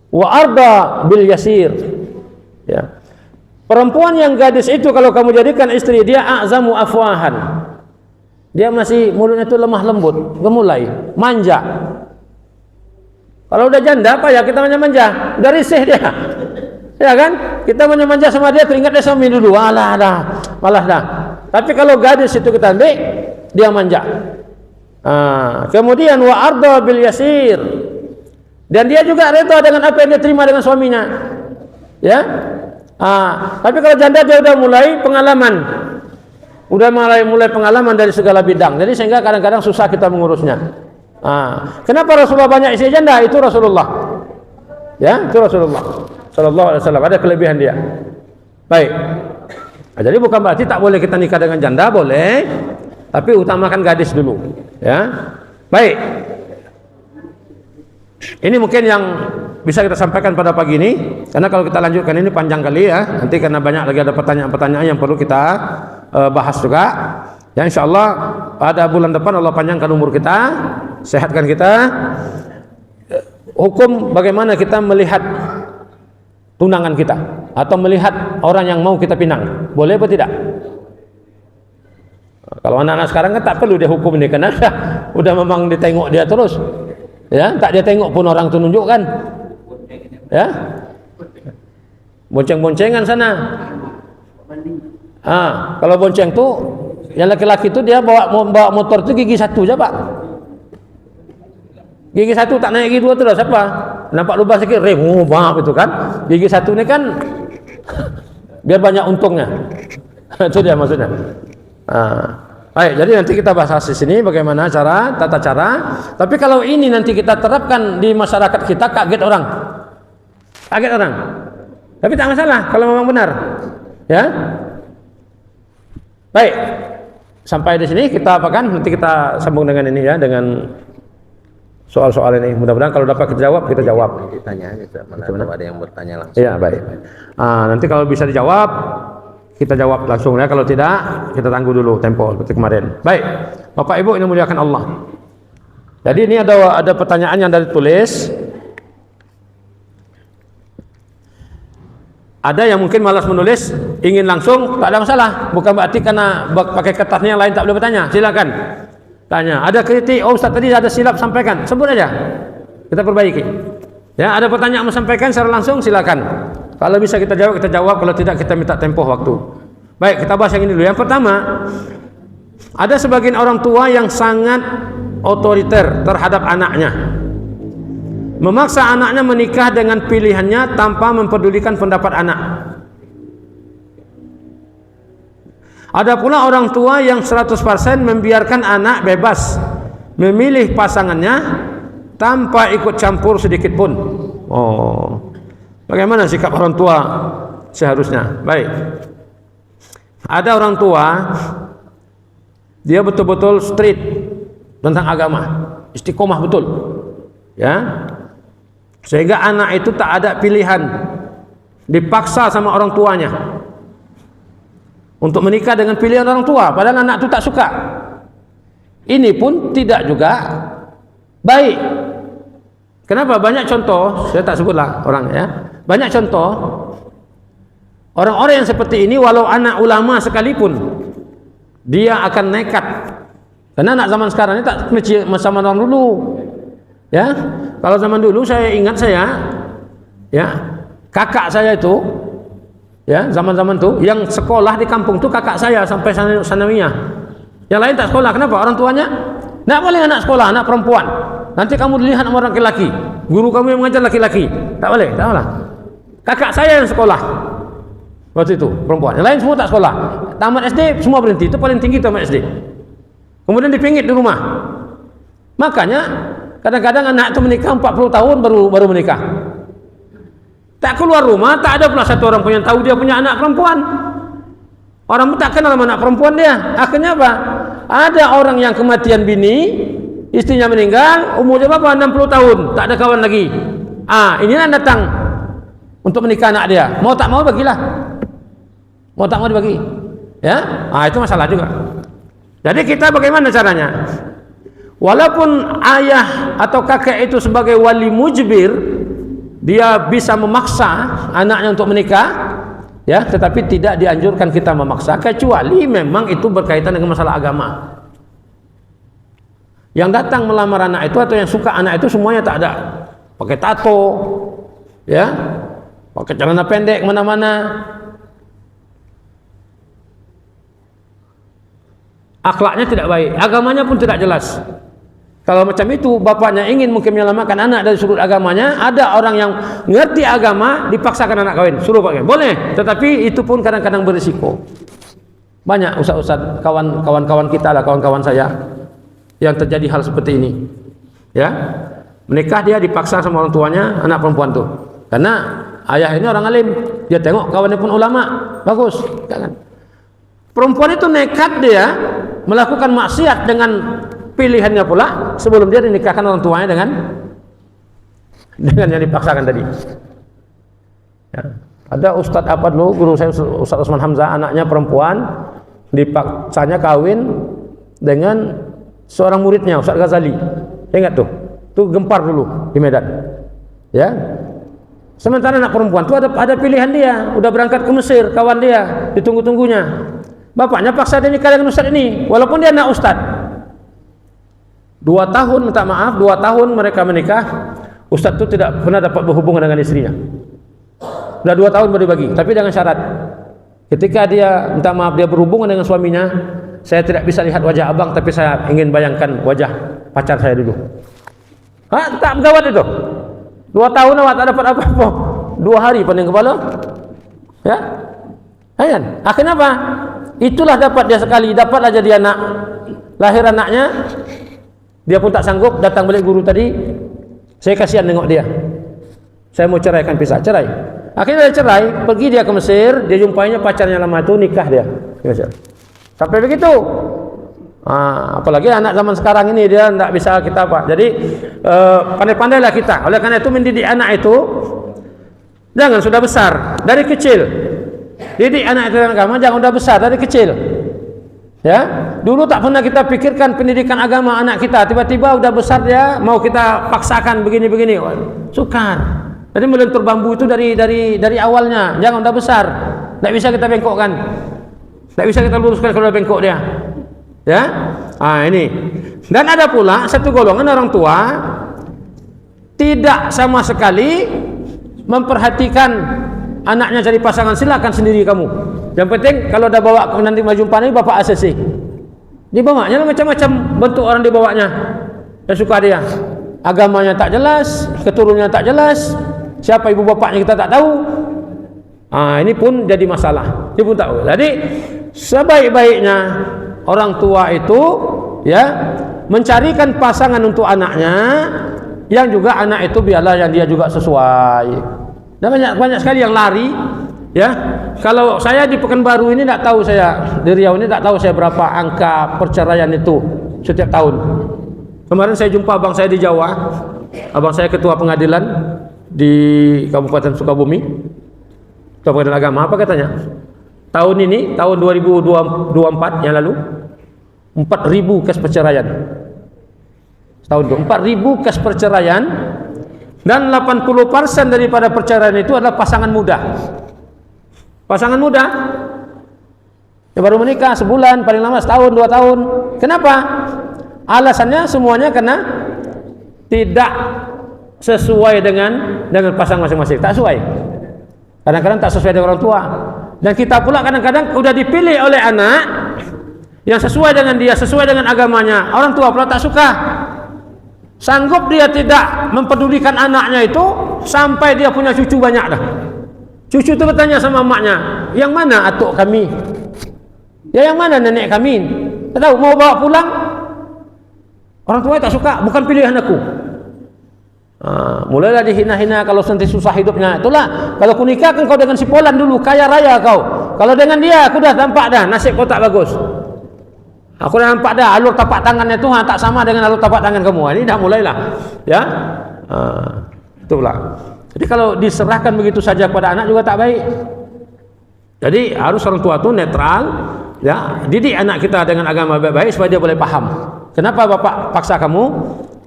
Wa arda bil yasir. Ya. Perempuan yang gadis itu kalau kamu jadikan istri, dia a'zamu afwahan. Dia masih mulutnya itu lemah lembut, gemulai, manja. Kalau udah janda apa ya kita manja-manja, udah risih dia. Ya kan? Kita manja-manja sama dia, teringat dia suami dulu. Malah dah. Tapi kalau gadis itu kita ambil, dia manja. Kemudian wa arda bil yasir. Dan dia juga reda dengan apa yang dia terima dengan suaminya. Ya? Tapi kalau janda dia udah mulai pengalaman, mulai pengalaman dari segala bidang. Jadi sehingga kadang-kadang susah kita mengurusnya. Kenapa Rasulullah banyak istri janda? Itu Rasulullah. Ya, itu Rasulullah Sallallahu Alaihi Wasallam. Ada kelebihan dia. Baik. Jadi bukan berarti tak boleh kita nikah dengan janda, boleh. Tapi utamakan gadis dulu. Ya. Baik. Ini mungkin yang bisa kita sampaikan pada pagi ini, karena kalau kita lanjutkan ini panjang kali ya, nanti karena banyak lagi ada pertanyaan-pertanyaan yang perlu kita bahas juga. Ya, insyaallah pada bulan depan Allah panjangkan umur kita, sehatkan kita. Hukum bagaimana kita melihat tunangan kita atau melihat orang yang mau kita pinang, boleh atau tidak? Kalau anak-anak sekarang kan tak perlu dia hukum ini, karena udah memang ditengok dia terus. Ya, tak dia tengok pun orang tu nunjukkan. Ya, bonceng-boncengan sana. Kalau bonceng tu, yang laki-laki tu dia bawa motor tu gigi satu je pak. Gigi satu tak naik gigi dua terus apa? Nampak lubang sedikit, bang itu kan. Gigi satu ini kan biar banyak untungnya. Itu dia maksudnya. Baik, jadi nanti kita bahas di sini bagaimana tata cara. Tapi kalau ini nanti kita terapkan di masyarakat kita, kaget orang. Tapi tak masalah kalau memang benar. Ya. Baik. Sampai di sini kita apakan? Nanti kita sambung dengan ini ya, dengan soal-soal ini. Mudah-mudahan kalau dapat kita jawab. Ditanya aja, mana ada yang bertanya langsung. Iya, baik. Nanti kalau bisa dijawab, kita jawab langsung ya. Kalau tidak, kita tunggu dulu tempo seperti kemarin. Baik, Bapak Ibu ini muliakan Allah. Jadi ini ada pertanyaan yang dari tulis. Ada yang mungkin malas menulis, ingin langsung, tak ada masalah. Bukan berarti karena pakai kertasnya yang lain tak boleh bertanya. Silakan tanya. Ada kritik, oh Ustaz tadi ada silap, sampaikan. Sebut aja, kita perbaiki. Ya, ada pertanyaan mau sampaikan secara langsung, silakan. Kalau bisa kita jawab, kalau tidak kita minta tempoh waktu. Baik, kita bahas yang ini dulu. Yang pertama, ada sebagian orang tua yang sangat otoriter terhadap anaknya, memaksa anaknya menikah dengan pilihannya tanpa mempedulikan pendapat anak. Ada pula orang tua yang 100% membiarkan anak bebas memilih pasangannya tanpa ikut campur sedikit pun. Bagaimana sikap orang tua seharusnya? Baik. Ada orang tua, dia betul-betul strict tentang agama, istiqomah betul. Ya. Sehingga anak itu tak ada pilihan, dipaksa sama orang tuanya untuk menikah dengan pilihan orang tua, padahal anak itu tak suka. Ini pun tidak juga baik. Kenapa? Banyak contoh, saya tak sebutlah orang ya. Banyak contoh orang-orang yang seperti ini, walau anak ulama sekalipun, dia akan nekat. Karena anak zaman sekarang ini tak sama orang dulu. Ya, kalau zaman dulu saya ingat kakak saya itu, ya zaman-zaman itu yang sekolah di kampung itu kakak saya sampai sanawiyah. Yang lain tak sekolah. Kenapa? Orang tuanya tidak boleh anak sekolah, anak perempuan. Nanti kamu dilihat sama orang laki-laki. Guru kamu yang mengajar laki-laki. Tak boleh, tak boleh. Kakak saya yang sekolah waktu itu perempuan. Yang lain semua tak sekolah. Tamat SD semua berhenti. Itu paling tinggi tamat SD. Kemudian dipingit di rumah. Makanya kadang-kadang anak itu menikah 40 tahun baru menikah. Tak keluar rumah, tak ada pula satu orang pun yang tahu dia punya anak perempuan. Orang pun tak kenal sama anak perempuan dia. Akhirnya apa? Ada orang yang kematian bini, istrinya meninggal, umurnya berapa? 60 tahun, tak ada kawan lagi. Inilah datang untuk menikah anak dia. Mau tak mau bagilah. Mau tak mau dibagi. Ya? Itu masalah juga. Jadi kita bagaimana caranya? Walaupun ayah atau kakek itu sebagai wali mujbir, dia bisa memaksa anaknya untuk menikah, ya, tetapi tidak dianjurkan kita memaksa kecuali memang itu berkaitan dengan masalah agama. Yang datang melamar anak itu atau yang suka anak itu semuanya tak ada pakai tato, ya, pakai celana pendek mana-mana, akhlaknya tidak baik, agamanya pun tidak jelas. Kalau macam itu bapaknya ingin mungkin menyelamatkan anak dari sudut agamanya, ada orang yang ngerti agama dipaksakan anak kawin, suruh pakai, boleh, tetapi itu pun kadang-kadang berisiko. Banyak ustaz-ustaz kawan-kawan kita lah, kawan-kawan saya yang terjadi hal seperti ini, ya, menikah dia dipaksa sama orang tuanya, anak perempuan tuh, karena ayah ini orang alim, dia tengok kawannya pun ulama, bagus, jangan. Perempuan itu nekat dia melakukan maksiat dengan pilihannya pula sebelum dia dinikahkan orang tuanya dengan yang dipaksakan tadi. Ya. Ada ustadz apa dulu, guru saya Ustadz Usman Hamzah, anaknya perempuan dipaksanya kawin dengan seorang muridnya Ustadz Ghazali. Ingat tuh, gempar dulu di Medan. Ya. Sementara anak perempuan tuh ada pilihan dia, udah berangkat ke Mesir, kawan dia ditunggu-tunggunya. Bapaknya paksa dia nikah dengan ustadz ini, walaupun dia anak ustadz. 2 tahun, minta maaf, 2 tahun mereka menikah, ustadz itu tidak pernah dapat berhubungan dengan istrinya. Sudah 2 tahun baru dibagi, tapi dengan syarat. Ketika dia minta maaf, dia berhubungan dengan suaminya, saya tidak bisa lihat wajah abang, tapi saya ingin bayangkan wajah pacar saya dulu. Tak bergawat itu. 2 tahun awak tak dapat apa-apa. 2 hari pening kepala. Ya. Kan? Kenapa? Itulah dapat dia sekali, dapatlah jadi anak. Lahir anaknya, dia pun tak sanggup, datang balik guru tadi. Saya kasihan tengok dia. Saya mau ceraikan, pisah, cerai. Akhirnya dia cerai, pergi dia ke Mesir, dia jumpainya pacarnya lama itu, nikah dia. Sampai begitu. Apalagi anak zaman sekarang ini dia tidak bisa kita apa. Jadi pandai-pandailah kita. Oleh karena itu mendidik anak itu jangan sudah besar dari kecil. Didik anak itu dengan agama jangan sudah besar dari kecil. Ya, dulu tak pernah kita pikirkan pendidikan agama anak kita. Tiba-tiba udah besar dia mau kita paksakan begini-begini. Sukar. Jadi melentur bambu itu dari awalnya. Jangan udah besar. Tak bisa kita bengkokkan. Tak bisa kita luruskan kalau udah bengkok dia. Ya, ini. Dan ada pula satu golongan orang tua tidak sama sekali memperhatikan anaknya cari pasangan, silakan sendiri kamu. Yang penting kalau dah bawa nanti mau jumpa ni bapak ACC. Dibawanya macam-macam bentuk orang dibawanya. Yang suka dia. Agamanya tak jelas, keturunannya tak jelas, siapa ibu bapaknya kita tak tahu. Ini pun jadi masalah. Dia pun tahu. Jadi sebaik-baiknya orang tua itu ya mencarikan pasangan untuk anaknya yang juga anak itu biarlah yang dia juga sesuai. Dan banyak sekali yang lari ya. Kalau saya di Pekanbaru ini tak tahu, saya di Riau ini tak tahu saya berapa angka perceraian itu setiap tahun. Kemarin saya jumpa abang saya di Jawa. Abang saya ketua pengadilan di Kabupaten Sukabumi. Ketua pengadilan agama, apa katanya? Tahun ini, tahun 2024 yang lalu 4.000 kes perceraian. Tahun itu 4.000 kes perceraian, dan 80% daripada perceraian itu adalah pasangan muda. Pasangan muda yang baru menikah sebulan, paling lama setahun, 2 tahun. Kenapa? Alasannya semuanya karena tidak sesuai dengan pasangan masing-masing. Tak sesuai. Kadang-kadang tak sesuai dengan orang tua. Dan kita pula kadang-kadang sudah dipilih oleh anak yang sesuai dengan dia, sesuai dengan agamanya. Orang tua pula tak suka. Sanggup dia tidak mempedulikan anaknya itu sampai dia punya cucu banyak dah. Cucu itu bertanya sama maknya, yang mana atuk kami? Ya, yang mana nenek kami? Tak tahu, mau bawa pulang. Orang tua tak suka, bukan pilihan aku. Mulailah dihina-hina kalau nanti susah hidupnya. Itulah, kalau aku nikahkan kau dengan si Polan dulu, kaya raya kau. Kalau dengan dia, aku dah nampak dah nasib kau tak bagus. Aku dah nampak dah alur tapak tangannya tu tak sama dengan alur tapak tangan kamu. Ini dah mulailah, ya. Itulah. Jadi kalau diserahkan begitu saja kepada anak juga tak baik. Jadi harus orang tua tu netral, ya. Didik anak kita dengan agama baik-baik supaya dia boleh paham. Kenapa bapak paksa kamu?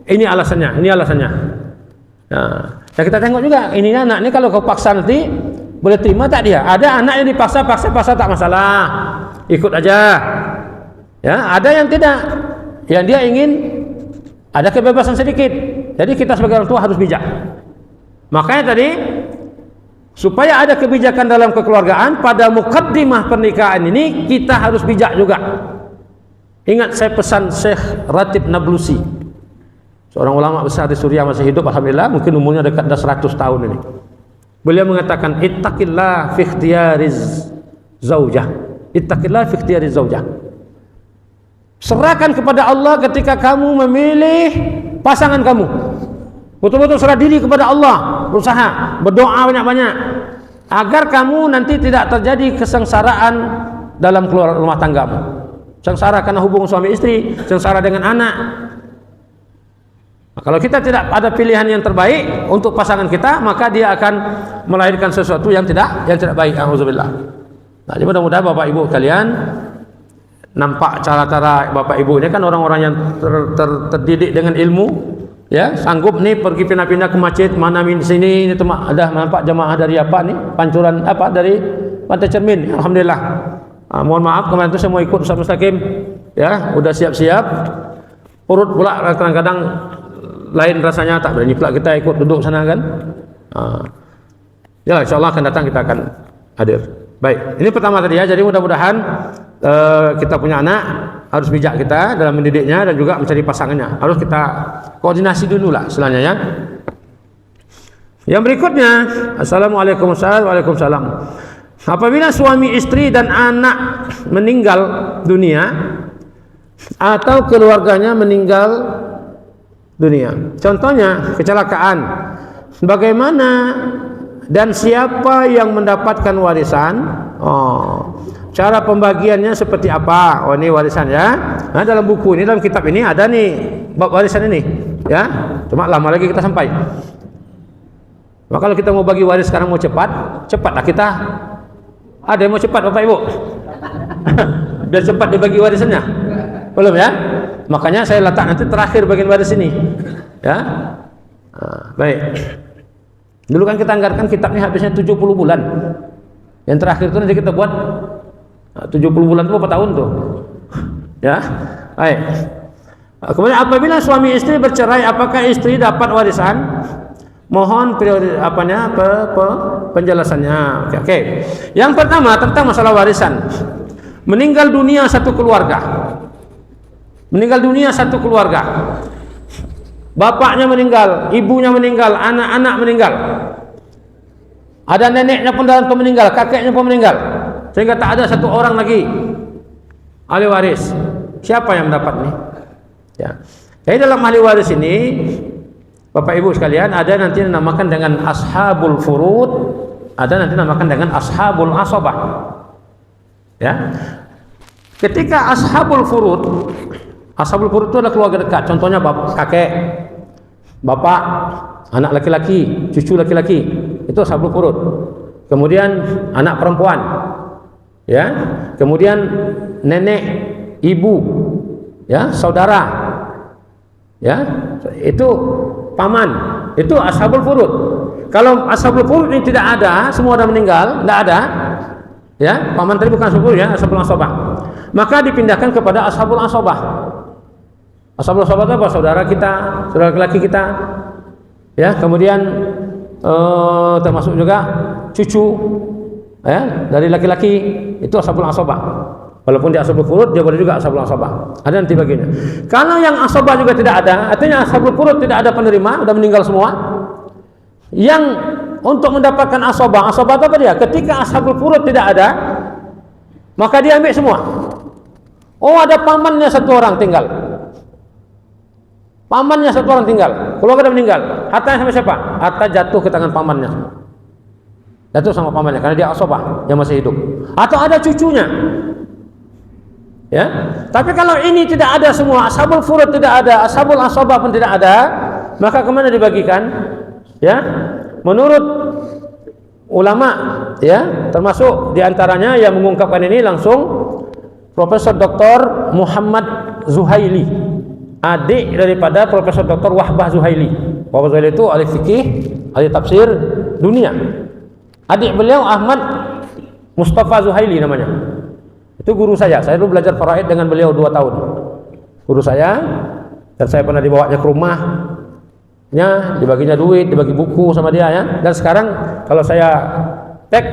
Ini alasannya, ini alasannya. Nah, kita tengok juga ini anak ni kalau kau paksa nanti boleh terima tak dia? Ada anak yang dipaksa tak masalah, ikut aja. Ya, ada yang tidak, yang dia ingin ada kebebasan sedikit. Jadi kita sebagai orang tua harus bijak. Makanya tadi supaya ada kebijakan dalam kekeluargaan pada mukaddimah pernikahan ini kita harus bijak juga. Ingat saya pesan Syekh Ratib Nablusi, seorang ulama besar di Suriah, masih hidup alhamdulillah, mungkin umurnya dekat dah 100 tahun ini. Beliau mengatakan ittaqillah fi ikhtiyariz zaujah. Ittaqillah fi ikhtiyariz zaujah. Serahkan kepada Allah ketika kamu memilih pasangan kamu. Betul-betul serah diri kepada Allah, berusaha, berdoa banyak-banyak agar kamu nanti tidak terjadi kesengsaraan dalam keluarga rumah tanggamu. Sengsara karena hubungan suami istri, sengsara dengan anak. Nah, kalau kita tidak ada pilihan yang terbaik untuk pasangan kita, maka dia akan melahirkan sesuatu yang tidak baik. Alhamdulillah. Nah, jadi mudah-mudahan Bapak Ibu kalian nampak cara-cara Bapak Ibu ini kan orang-orang yang terdidik dengan ilmu, ya, sanggup nih pergi pindah-pindah ke masjid mana min sini, ini ada nampak jamaah dari apa nih, pancuran apa dari Pantai Cermin. Alhamdulillah. Mohon maaf kemarin itu saya mau ikut Ustaz Mustaqim, ya, udah siap-siap. Urut pula kadang-kadang lain rasanya, tak berani pula kita ikut duduk sana kan. Ya, insyaallah akan datang kita akan hadir. Baik, ini pertama tadi ya. Jadi mudah-mudahan kita punya anak harus bijak kita dalam mendidiknya dan juga mencari pasangannya. Harus kita koordinasi dulu lah istilahnya ya. Yang berikutnya, Assalamualaikum Waalaikumsalam. Apabila suami istri dan anak meninggal dunia atau keluarganya meninggal dunia, contohnya kecelakaan, bagaimana dan siapa yang mendapatkan warisan? Cara pembagiannya seperti apa? Ini warisan ya. Nah, dalam buku ini, dalam kitab ini ada nih bab warisan ini ya. Cuma lama lagi kita sampai. Maka kalau kita mau bagi waris sekarang mau cepat, cepatlah kita. Ada yang mau cepat Bapak Ibu? Biar cepat dibagi warisannya. Belum ya? Makanya saya letak nanti terakhir bagian waris ini. Ya. Baik. Dulu kan kita anggarkan kitabnya habisnya 70 bulan. Yang terakhir itu nanti kita buat 70 bulan itu berapa tahun tuh? Ya. Baik. Kemudian apabila suami istri bercerai, apakah istri dapat warisan? Mohon penjelasannya. Oke. Yang pertama tentang masalah warisan. Meninggal dunia satu keluarga. Meninggal dunia satu keluarga. Bapaknya meninggal, ibunya meninggal, anak-anak meninggal. Ada neneknya pun dalam meninggal, kakeknya pun meninggal. Sehingga tak ada satu orang lagi ahli waris. Siapa yang mendapat nih? Ya. Jadi dalam ahli waris ini, Bapak Ibu sekalian, ada nanti dinamakan dengan ashabul furud, ada nanti dinamakan dengan ashabul asabah. Ya. Ketika ashabul furud itu adalah keluarga dekat. Contohnya kakek, bapak, anak laki-laki, cucu laki-laki, itu ashabul furud. Kemudian anak perempuan, ya. Kemudian nenek, ibu, ya, saudara, ya. Itu paman, itu ashabul furud. Kalau ashabul furud ini tidak ada, semua sudah meninggal, tidak ada, ya. Paman tadi bukan ashabul ya, ashabul asabah. Maka dipindahkan kepada ashabul asabah. Ashabul asabah itu apa? Saudara kita, saudara laki kita, ya. Kemudian termasuk juga cucu, ya, dari laki-laki, itu ashabul asabah. Walaupun dia ashabul furud, dia boleh juga ashabul asabah. Ada nanti bagiannya. Kalau yang asabah juga tidak ada, artinya ashabul furud tidak ada penerima, sudah meninggal semua. Yang untuk mendapatkan asabah itu apa dia? Ketika ashabul furud tidak ada, maka dia ambil semua. Oh, ada pamannya satu orang tinggal. Pamannya satu orang tinggal, keluarga sudah meninggal. Hartanya sama siapa? Harta jatuh ke tangan pamannya. Jatuh sama pamannya karena dia asabah yang masih hidup. Atau ada cucunya. Ya. Tapi kalau ini tidak ada semua, ashabul furud tidak ada, ashabul asabah pun tidak ada, maka kemana dibagikan? Ya. Menurut ulama, ya, termasuk diantaranya yang mengungkapkan ini langsung Profesor Dr. Muhammad Zuhaili, adik daripada Profesor Dr. Wahbah Zuhaili. Wahbah Zuhaili itu ahli fikih, ahli tafsir dunia. Adik beliau Ahmad Mustafa Zuhaili namanya. Itu guru saya dulu belajar faraid dengan beliau 2 tahun. Guru saya, dan saya pernah dibawanya ke rumahnya, dibaginya duit, dibagi buku sama dia ya. Dan sekarang kalau saya tag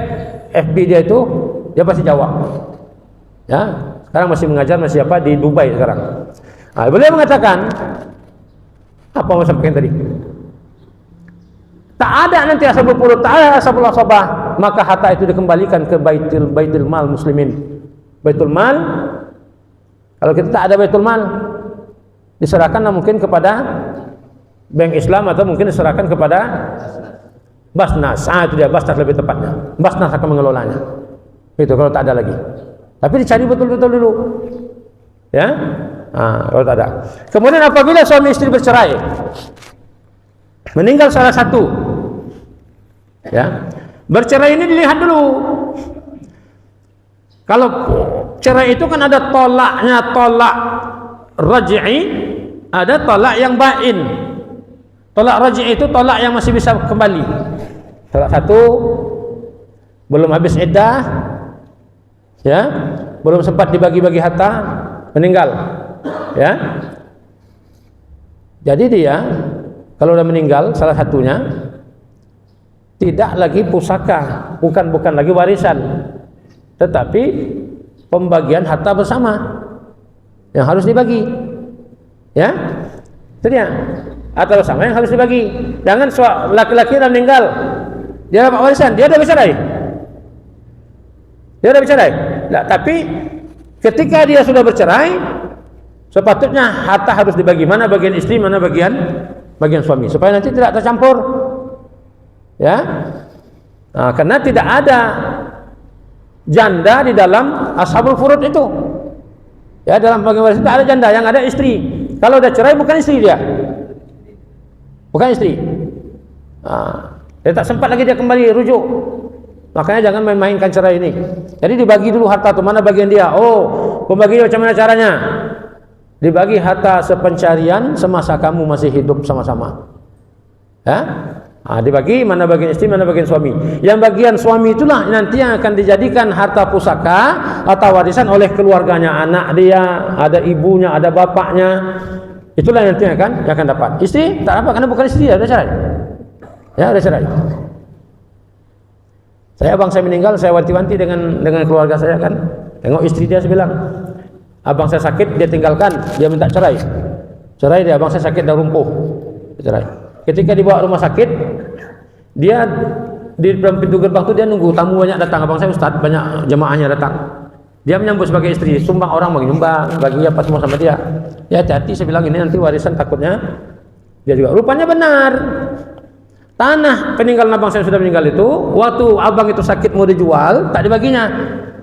FB dia itu, dia pasti jawab. Ya, sekarang masih mengajar, masih apa di Dubai sekarang. Nah, beliau mengatakan, apa mau sampaikan tadi? Tak ada nanti ashabul furud, tak ada ashabul asabah, maka harta itu dikembalikan ke baitul mal muslimin. Baitul mal, kalau kita tak ada baitul mal, diserahkan mungkin kepada bank Islam atau mungkin diserahkan kepada Basnas. Itu dia, Basnas lebih tepatnya. Basnas akan mengelolanya. Itu kalau tak ada lagi. Tapi dicari betul-betul dulu. Ya. Kalau tak ada. Kemudian apabila suami istri bercerai, meninggal salah satu, ya, bercerai ini dilihat dulu. Kalau cerai itu kan ada tolaknya, tolak raj'i, ada tolak yang bain. Tolak raj'i itu tolak yang masih bisa kembali. Salah satu belum habis iddah, ya, belum sempat dibagi-bagi harta, meninggal, ya. Jadi dia kalau udah meninggal salah satunya tidak lagi pusaka, bukan lagi warisan, tetapi pembagian harta bersama, yang harus dibagi. Ya, itu dia. Atau sama yang harus dibagi. Jangan laki-laki yang meninggal, dia dapat warisan, dia udah bercerai. Nah, tapi ketika dia sudah bercerai, sepatutnya harta harus dibagi, mana bagian istri, mana bagian suami, supaya nanti tidak tercampur. Ya, nah, karena tidak ada janda di dalam ashabul furud itu. Ya, dalam bagian warisan tidak ada janda, yang ada istri. Kalau udah cerai bukan istri dia, bukan istri. Nah, dia tak sempat lagi dia kembali rujuk. Makanya jangan main-mainkan cerai ini. Jadi dibagi dulu harta itu, mana bagian dia. Oh, pembagian macam mana caranya? Dibagi harta sepencarian semasa kamu masih hidup sama-sama. Ya? Nah, dibagi mana bagian istri, mana bagian suami. Yang bagian suami itulah nanti yang akan dijadikan harta pusaka atau warisan oleh keluarganya, anak dia, ada ibunya, ada bapaknya. Itulah nanti yang akan dapat. Istri tak dapat karena bukan istri dia, sudah cerai. Ya, sudah cerai. Abang saya meninggal, saya wanti-wanti dengan keluarga saya kan. Tengok istri dia, saya bilang, abang saya sakit, dia tinggalkan, dia minta cerai. Cerai dia, abang saya sakit dah lumpuh. Cerai. Ketika dibawa rumah sakit, dia di dalam pintu gerbang tu dia nunggu tamu banyak datang. Abang saya ustaz, banyak jemaahnya datang. Dia menyambut sebagai istri, sumbang orang bagi nyumbang, bagi apa semua sama dia. Ya hati-hati, saya bilang ini nanti warisan takutnya dia juga. Rupanya benar. Tanah peninggalan abang saya sudah meninggal itu, waktu abang itu sakit mau dijual, tak dibaginya.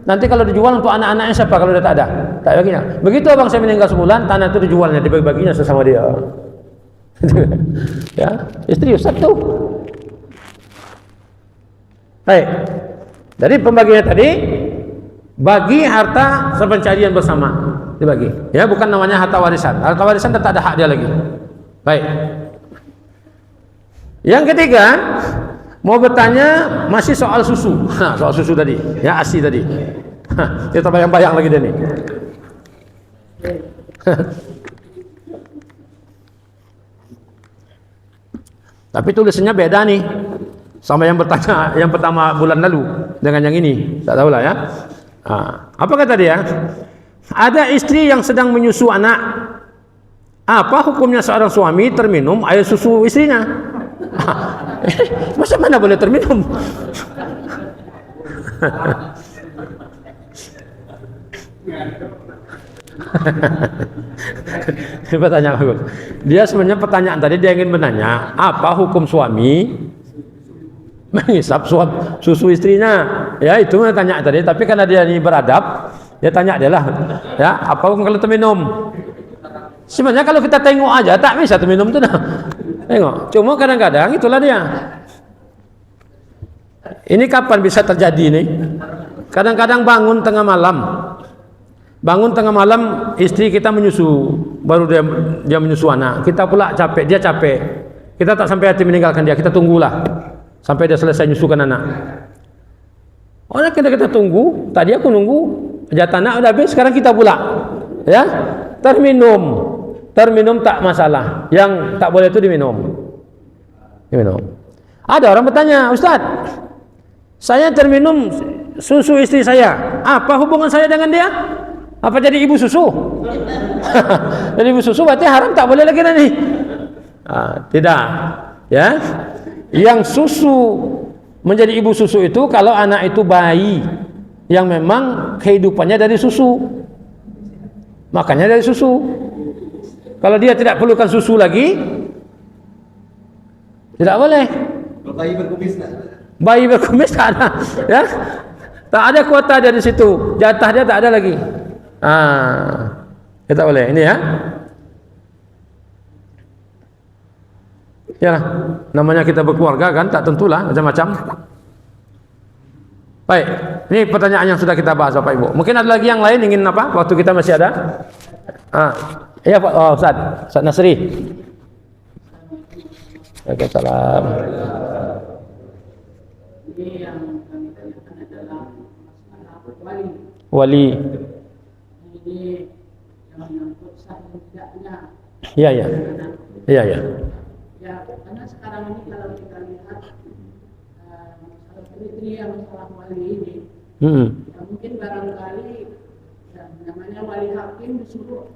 Nanti kalau dijual untuk anak-anaknya siapa kalau dia tak ada? Tak dibaginya. Begitu abang saya meninggal sebulan, tanah itu dijualnya, dibagi-baginya sesama dia. Ya, istri ustaz tuh. Baik. Jadi pembagiannya tadi bagi harta sepencarian bersama dibagi. Ya, bukan namanya harta warisan. Harta warisan tetap ada hak dia lagi. Baik. Yang ketiga, mau bertanya masih soal susu. Nah, soal susu tadi, ya ASI tadi. Kita bayang-bayang lagi dia nih. Tapi tulisannya beda nih sama yang bertanya yang pertama bulan lalu dengan yang ini. Tak tahulah ya. Apa kata dia? Ada istri yang sedang menyusu anak. Apa hukumnya seorang suami terminum air susu istrinya? Masa mana boleh terminum? Pertanyaan bagus. Dia sebenarnya pertanyaan tadi dia ingin menanya apa hukum suami menghisap susu istrinya. Ya itu tanya tadi. Tapi karena dia ini beradab, dia tanya dia lah. Ya apa hukum kalau terminum? Sebenarnya kalau kita tengok aja tak bisa terminum tu dah. Tengok. Cuma kadang-kadang itulah dia. Ini kapan bisa terjadi nih? Kadang-kadang bangun tengah malam istri kita menyusu, baru dia menyusu anak. Kita pula capek, dia capek. Kita tak sampai hati meninggalkan dia, kita tunggulah sampai dia selesai menyusukan anak. Orang kita tunggu, tadi aku nunggu, jatah anak udah habis, sekarang kita pula. Ya, terminum tak masalah. Yang tak boleh itu diminum. Ada orang bertanya, Ustaz, saya terminum susu istri saya, apa hubungan saya dengan dia? Apa jadi ibu susu? Jadi ibu susu berarti haram, tak boleh lagi nanti. Tidak. Ya, yang susu menjadi ibu susu itu kalau anak itu bayi yang memang kehidupannya dari susu, makanya dari susu. Kalau dia tidak perlukan susu lagi, tidak boleh. Bayi berkumis tak? Bayi berkumis tak ada, ya, tak ada kuota dari situ, jatah dia tak ada lagi. Kita boleh ini ya. Ya, namanya kita berkeluarga kan, tak tentulah macam-macam. Baik, ini pertanyaan yang sudah kita bahas Bapak Ibu. Mungkin ada lagi yang lain ingin apa? Waktu kita masih ada. Ya Pak, Ustaz Nasri. Waalaikumsalam. Ini yang kami tanyakan adalah masalah Wali. Ini yang menyangkut sah dan tidaknya. Iya. Ya, karena sekarang ini kalau kita lihat masalah kriteria masalah wali ini, ya mungkin barangkali ya, namanya wali hakim disuruh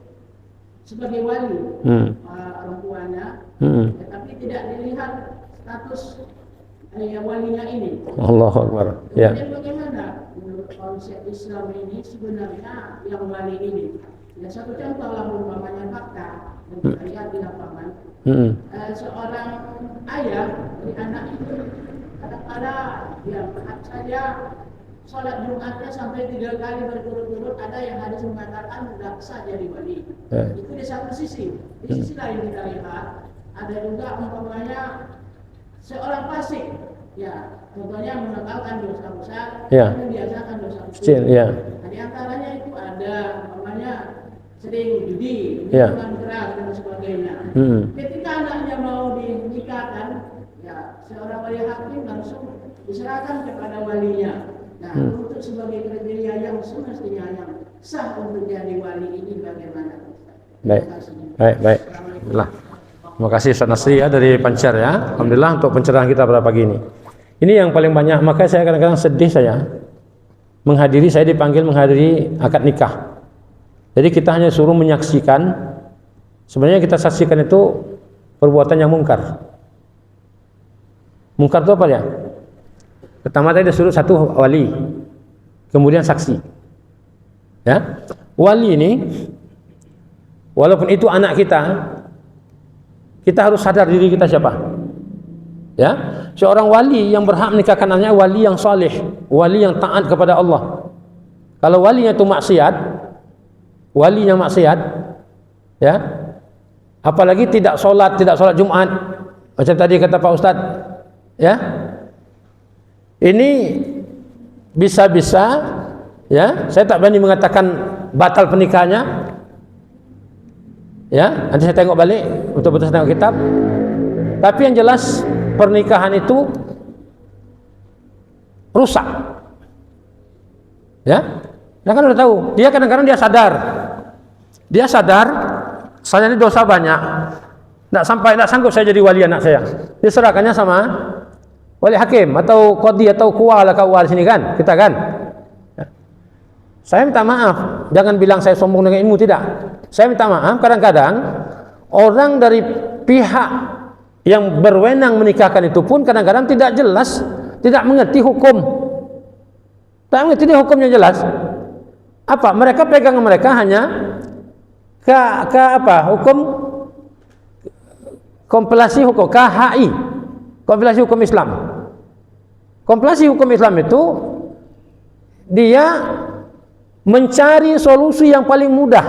sebagai wali orang tuanya, ya, tapi tidak dilihat status walinya ini. Allahu Akbar. Ya. Kemudian bagaimana menurut konsep Islam ini sebenarnya yang wali ini? Ya, satu contoh lah umpamanya fakta yang kita lihat di lapangan. Seorang ayah dari anak itu kadang-kadang ya saja sholat Jumatnya sampai 3 kali berturut-turut, ada yang hadis mengatakan tidak sah jadi wali. Itu di satu sisi. Di sisi lain kita lihat ada juga umpamanya seorang fasik, ya contohnya menanggalkan dosa besar, membiasakan dosa kecil. Nah, di antaranya itu ada umpamanya sering judi, minuman keras dan sebagainya. Ketika anaknya mau dinikahkan, ya seorang wali hakim langsung diserahkan kepada walinya. Nah, untuk sebagai kriteria yang semestinya yang sah untuk jadi wali ini bagaimana? Baik. Alhamdulillah. Terima kasih Ustaz Nasri ya dari Pancar ya. Alhamdulillah untuk pencerahan kita pada pagi ini. Ini yang paling banyak, makanya saya kadang-kadang sedih saya dipanggil menghadiri akad nikah. Jadi kita hanya suruh menyaksikan, sebenarnya kita saksikan itu perbuatan yang mungkar. Mungkar itu apa ya? Pertama tadi disuruh satu wali, kemudian saksi. Ya, wali ini, walaupun itu anak kita harus sadar diri kita siapa. Ya, seorang wali yang berhak menikahkan anaknya wali yang saleh, wali yang taat kepada Allah. Kalau walinya itu maksiat, ya, apalagi tidak sholat Jumat, macam tadi kata Pak Ustadz, ya, ini bisa-bisa, ya, saya tak berani mengatakan batal pernikahannya, ya, nanti saya tengok balik, betul-betul saya tengok kitab, tapi yang jelas pernikahan itu rusak, ya, nah kan udah tahu, dia kadang-kadang dia sadar, saya ini dosa banyak, tidak sanggup saya jadi wali anak saya, diserahkannya sama wali hakim atau qadhi atau kuala kawal sini kan, kita kan. Saya minta maaf, jangan bilang saya sombong dengan ilmu, tidak. Saya minta maaf, kadang-kadang orang dari pihak yang berwenang menikahkan itu pun kadang-kadang tidak jelas, tidak mengerti hukum. Tak mengerti hukumnya jelas. Apa? Mereka pegang mereka hanya hukum kompilasi hukum KHI. Kompilasi hukum Islam. Kompilasi hukum Islam itu dia mencari solusi yang paling mudah.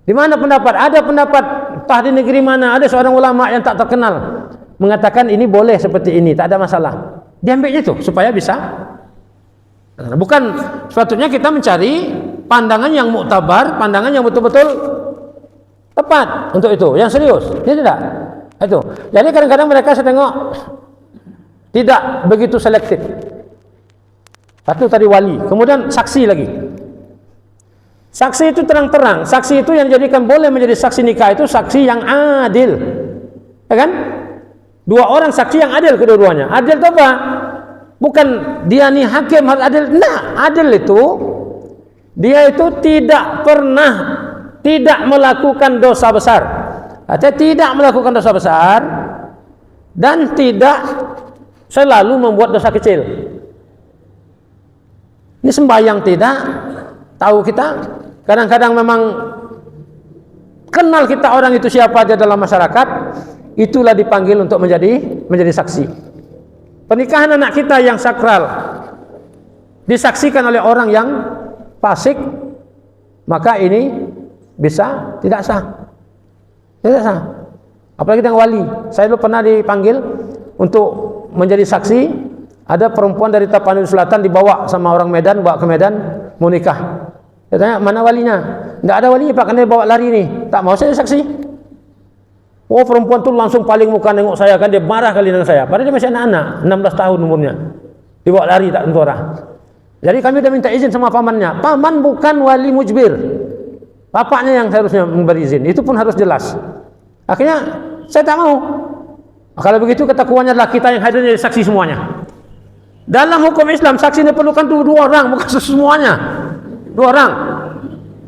Di mana pendapat? Ada pendapat entah di negeri mana, ada seorang ulama yang tak terkenal mengatakan ini boleh seperti ini, tak ada masalah. Diambilnya itu supaya bisa. Bukan sepatutnya kita mencari pandangan yang muktabar, pandangan yang betul-betul tepat untuk itu, yang serius. Dia tidak. Itu. Jadi kadang-kadang mereka saya tengok tidak begitu selektif. Satu tadi wali, kemudian saksi lagi. Saksi itu terang-terang, saksi itu yang dijadikan boleh menjadi saksi nikah itu saksi yang adil. Ya kan? Dua orang saksi yang adil kedua-duanya. Adil itu apa? Bukan dia nih hakim harus adil. Nah, adil itu dia itu tidak pernah tidak melakukan dosa besar. Artinya tidak melakukan dosa besar dan tidak selalu membuat dosa kecil. Ini sembahyang tidak, tahu kita, kadang-kadang memang kenal kita orang itu siapa dia dalam masyarakat, itulah dipanggil untuk menjadi saksi. Pernikahan anak kita yang sakral disaksikan oleh orang yang fasik, maka ini bisa tidak sah. Tidak sah. Apalagi dengan wali. Saya dulu pernah dipanggil untuk menjadi saksi. Ada perempuan dari Tapanuli Selatan dibawa sama orang Medan, bawa ke Medan mau nikah. Dia tanya, mana walinya? Tidak ada walinya Pak, karena dia bawa lari nih. Tak mau saya saksi. Oh, perempuan tu langsung paling muka nengok saya, kan dia marah kali dengan saya. Padahal dia masih anak-anak, 16 tahun umurnya. Dibawa lari tak tentu arah. Jadi kami sudah minta izin sama pamannya. Paman bukan wali mujbir. Bapaknya yang harusnya memberi izin. Itu pun harus jelas. Akhirnya saya tak mau. Kalau begitu ketakuannya adalah kita yang hadir jadi saksi semuanya. Dalam hukum Islam saksi diperlukan tuh 2 orang, bukan semuanya. 2 orang.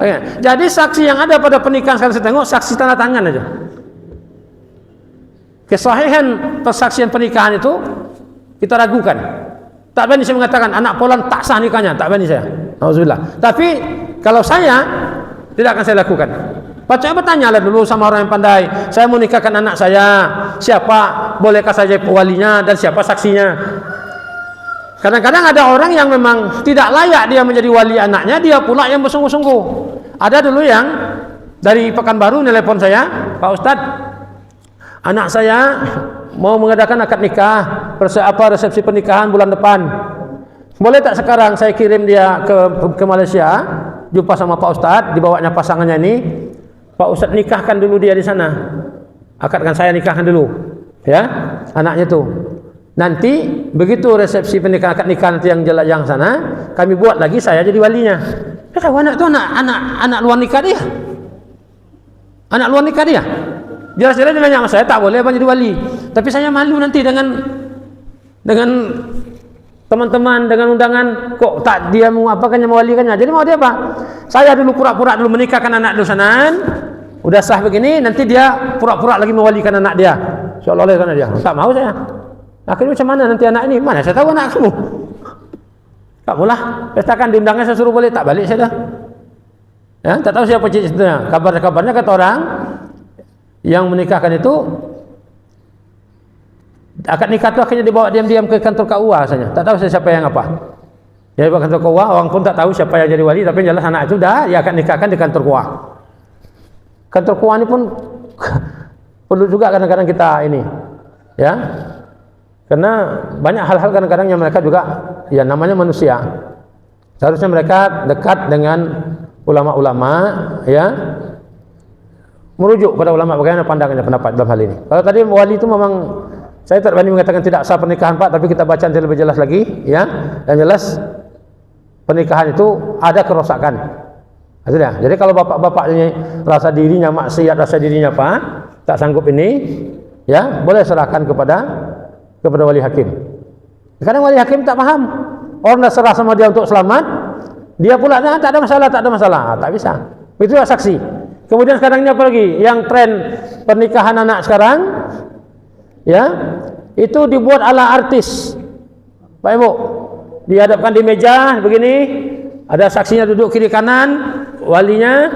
Oke. Jadi saksi yang ada pada pernikahan sekarang saya tengok saksi tanda tangan aja. Kesahihan persaksian pernikahan itu kita ragukan. Tak berani saya mengatakan anak Polan tak sah nikahnya, tak berani saya. Alhamdulillah. Tapi kalau saya tidak akan saya lakukan. Baca bertanyalah dulu sama orang yang pandai. Saya mau nikahkan anak saya, siapa bolehkah saya jadi walinya dan siapa saksinya? Kadang-kadang ada orang yang memang tidak layak dia menjadi wali anaknya, dia pula yang bersungguh-sungguh. Ada dulu yang dari Pekanbaru nelpon saya, Pak Ustadz, anak saya mau mengadakan akad nikah, resepsi pernikahan bulan depan. Boleh tak sekarang saya kirim dia ke Malaysia, jumpa sama Pak Ustadz, dibawanya pasangannya ini. Pak Ustadz nikahkan dulu dia di sana. Akadkan saya nikahkan dulu, ya, anaknya tuh. Nanti begitu resepsi pernikahan akad nikah nanti yang sana, kami buat lagi saya jadi walinya. Anak tu anak luar nikah dia. Anak luar nikah dia. Jelas-jelas dia nanya sama saya, tak boleh abang jadi wali. Tapi saya malu nanti dengan teman-teman, dengan undangan, kok tak dia mau apakannya, mewalikannya. Jadi mau dia apa? Saya dulu pura-pura dulu menikahkan anak dulu sanaan, udah sah begini, nanti dia pura-pura lagi mewalikan anak dia. Seolah-olah karena dia. Tak mau saya. Akhirnya macam mana nanti anak ini? Mana saya tahu anak kamu? Kamulah pestakan, diundangnya saya suruh boleh, tak balik saya dah. Ya, tak tahu siapa ceritanya. Kabarnya kata orang yang menikahkan itu, akad nikah itu akhirnya dibawa diam-diam ke kantor KUA saja. Tak tahu siapa yang apa. Jadi bawa kantor KUA, orang pun tak tahu siapa yang jadi wali, tapi jelas anak itu dah dia akan nikahkan di kantor KUA. Kantor KUA ini pun perlu juga kadang-kadang kita ini, ya. Karena banyak hal-hal kadang-kadang yang mereka juga, ya namanya manusia. Seharusnya mereka dekat dengan ulama-ulama, ya, merujuk pada ulama bagaimana pandangannya, pendapat dalam hal ini. Kalau tadi wali itu memang saya tak berani mengatakan tidak sah pernikahan Pak, tapi kita baca nanti lebih jelas lagi, ya. Dan jelas pernikahan itu ada kerosakan. Maksudnya, jadi kalau bapak-bapak ini rasa dirinya maksiat, rasa dirinya apa, tak sanggup ini, ya boleh serahkan kepada wali hakim. Kadang wali hakim tak paham. Orang dah serah sama dia untuk selamat, dia pula tak ada masalah, tak bisa. Itu saksi. Kemudian sekarang ini apa lagi? Yang tren pernikahan anak sekarang, ya, itu dibuat ala artis. Pak Ibu, dihadapkan di meja begini, ada saksinya duduk kiri kanan, walinya.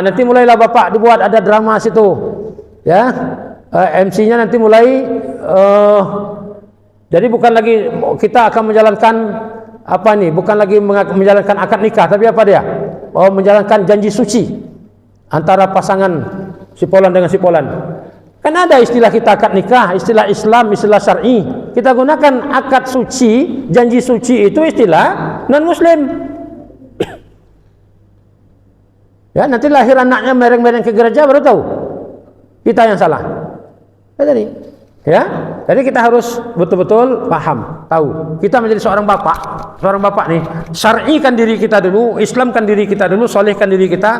Nanti mulailah bapak dibuat ada drama situ, ya. MC-nya nanti mulai jadi bukan lagi kita akan menjalankan apa nih, bukan lagi menjalankan akad nikah, tapi apa dia? Menjalankan janji suci antara pasangan si Polan dengan si Polan. Kan ada istilah kita akad nikah, istilah Islam, istilah syar'i. Kita gunakan akad suci, janji suci itu istilah non-muslim. Ya, nanti lahir anaknya mereng-mereng ke gereja baru tahu kita yang salah. Ya, jadi kita harus betul-betul paham, tahu. Kita menjadi seorang bapak nih, syar'ikan diri kita dulu, Islamkan diri kita dulu, solehkan diri kita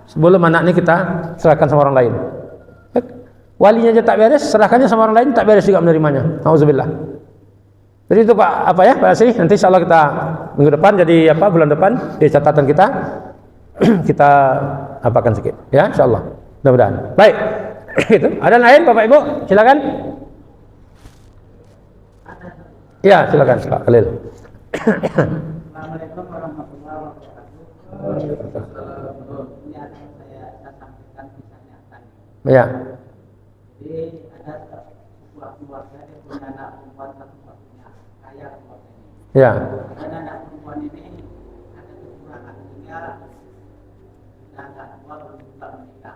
sebelum anaknya kita serahkan sama orang lain. Walinya aja tak beres, serahkannya sama orang lain tak beres juga menerimanya. Auzubillah. Jadi itu Pak, apa ya Pak Asri, nanti insyaallah kita minggu depan, jadi apa bulan depan di catatan kita kita apakan sedikit, ya insyaallah. Mudah-mudahan. Baik. Itu. Ada lain Bapak Ibu? Silakan. Ya, silakan Pak Khalil. Assalamualaikum warahmatullahi wabarakatuh. Ini ada yang saya sampaikan misalnya tadi. Ya. Jadi ada sebuah keluarga yang punya anak perempuan satu-satunya, kaya keluarga ini. Ya. Dan anak perempuan ini ada kekurangan sehingga sudah agak tua belum bisa menikah.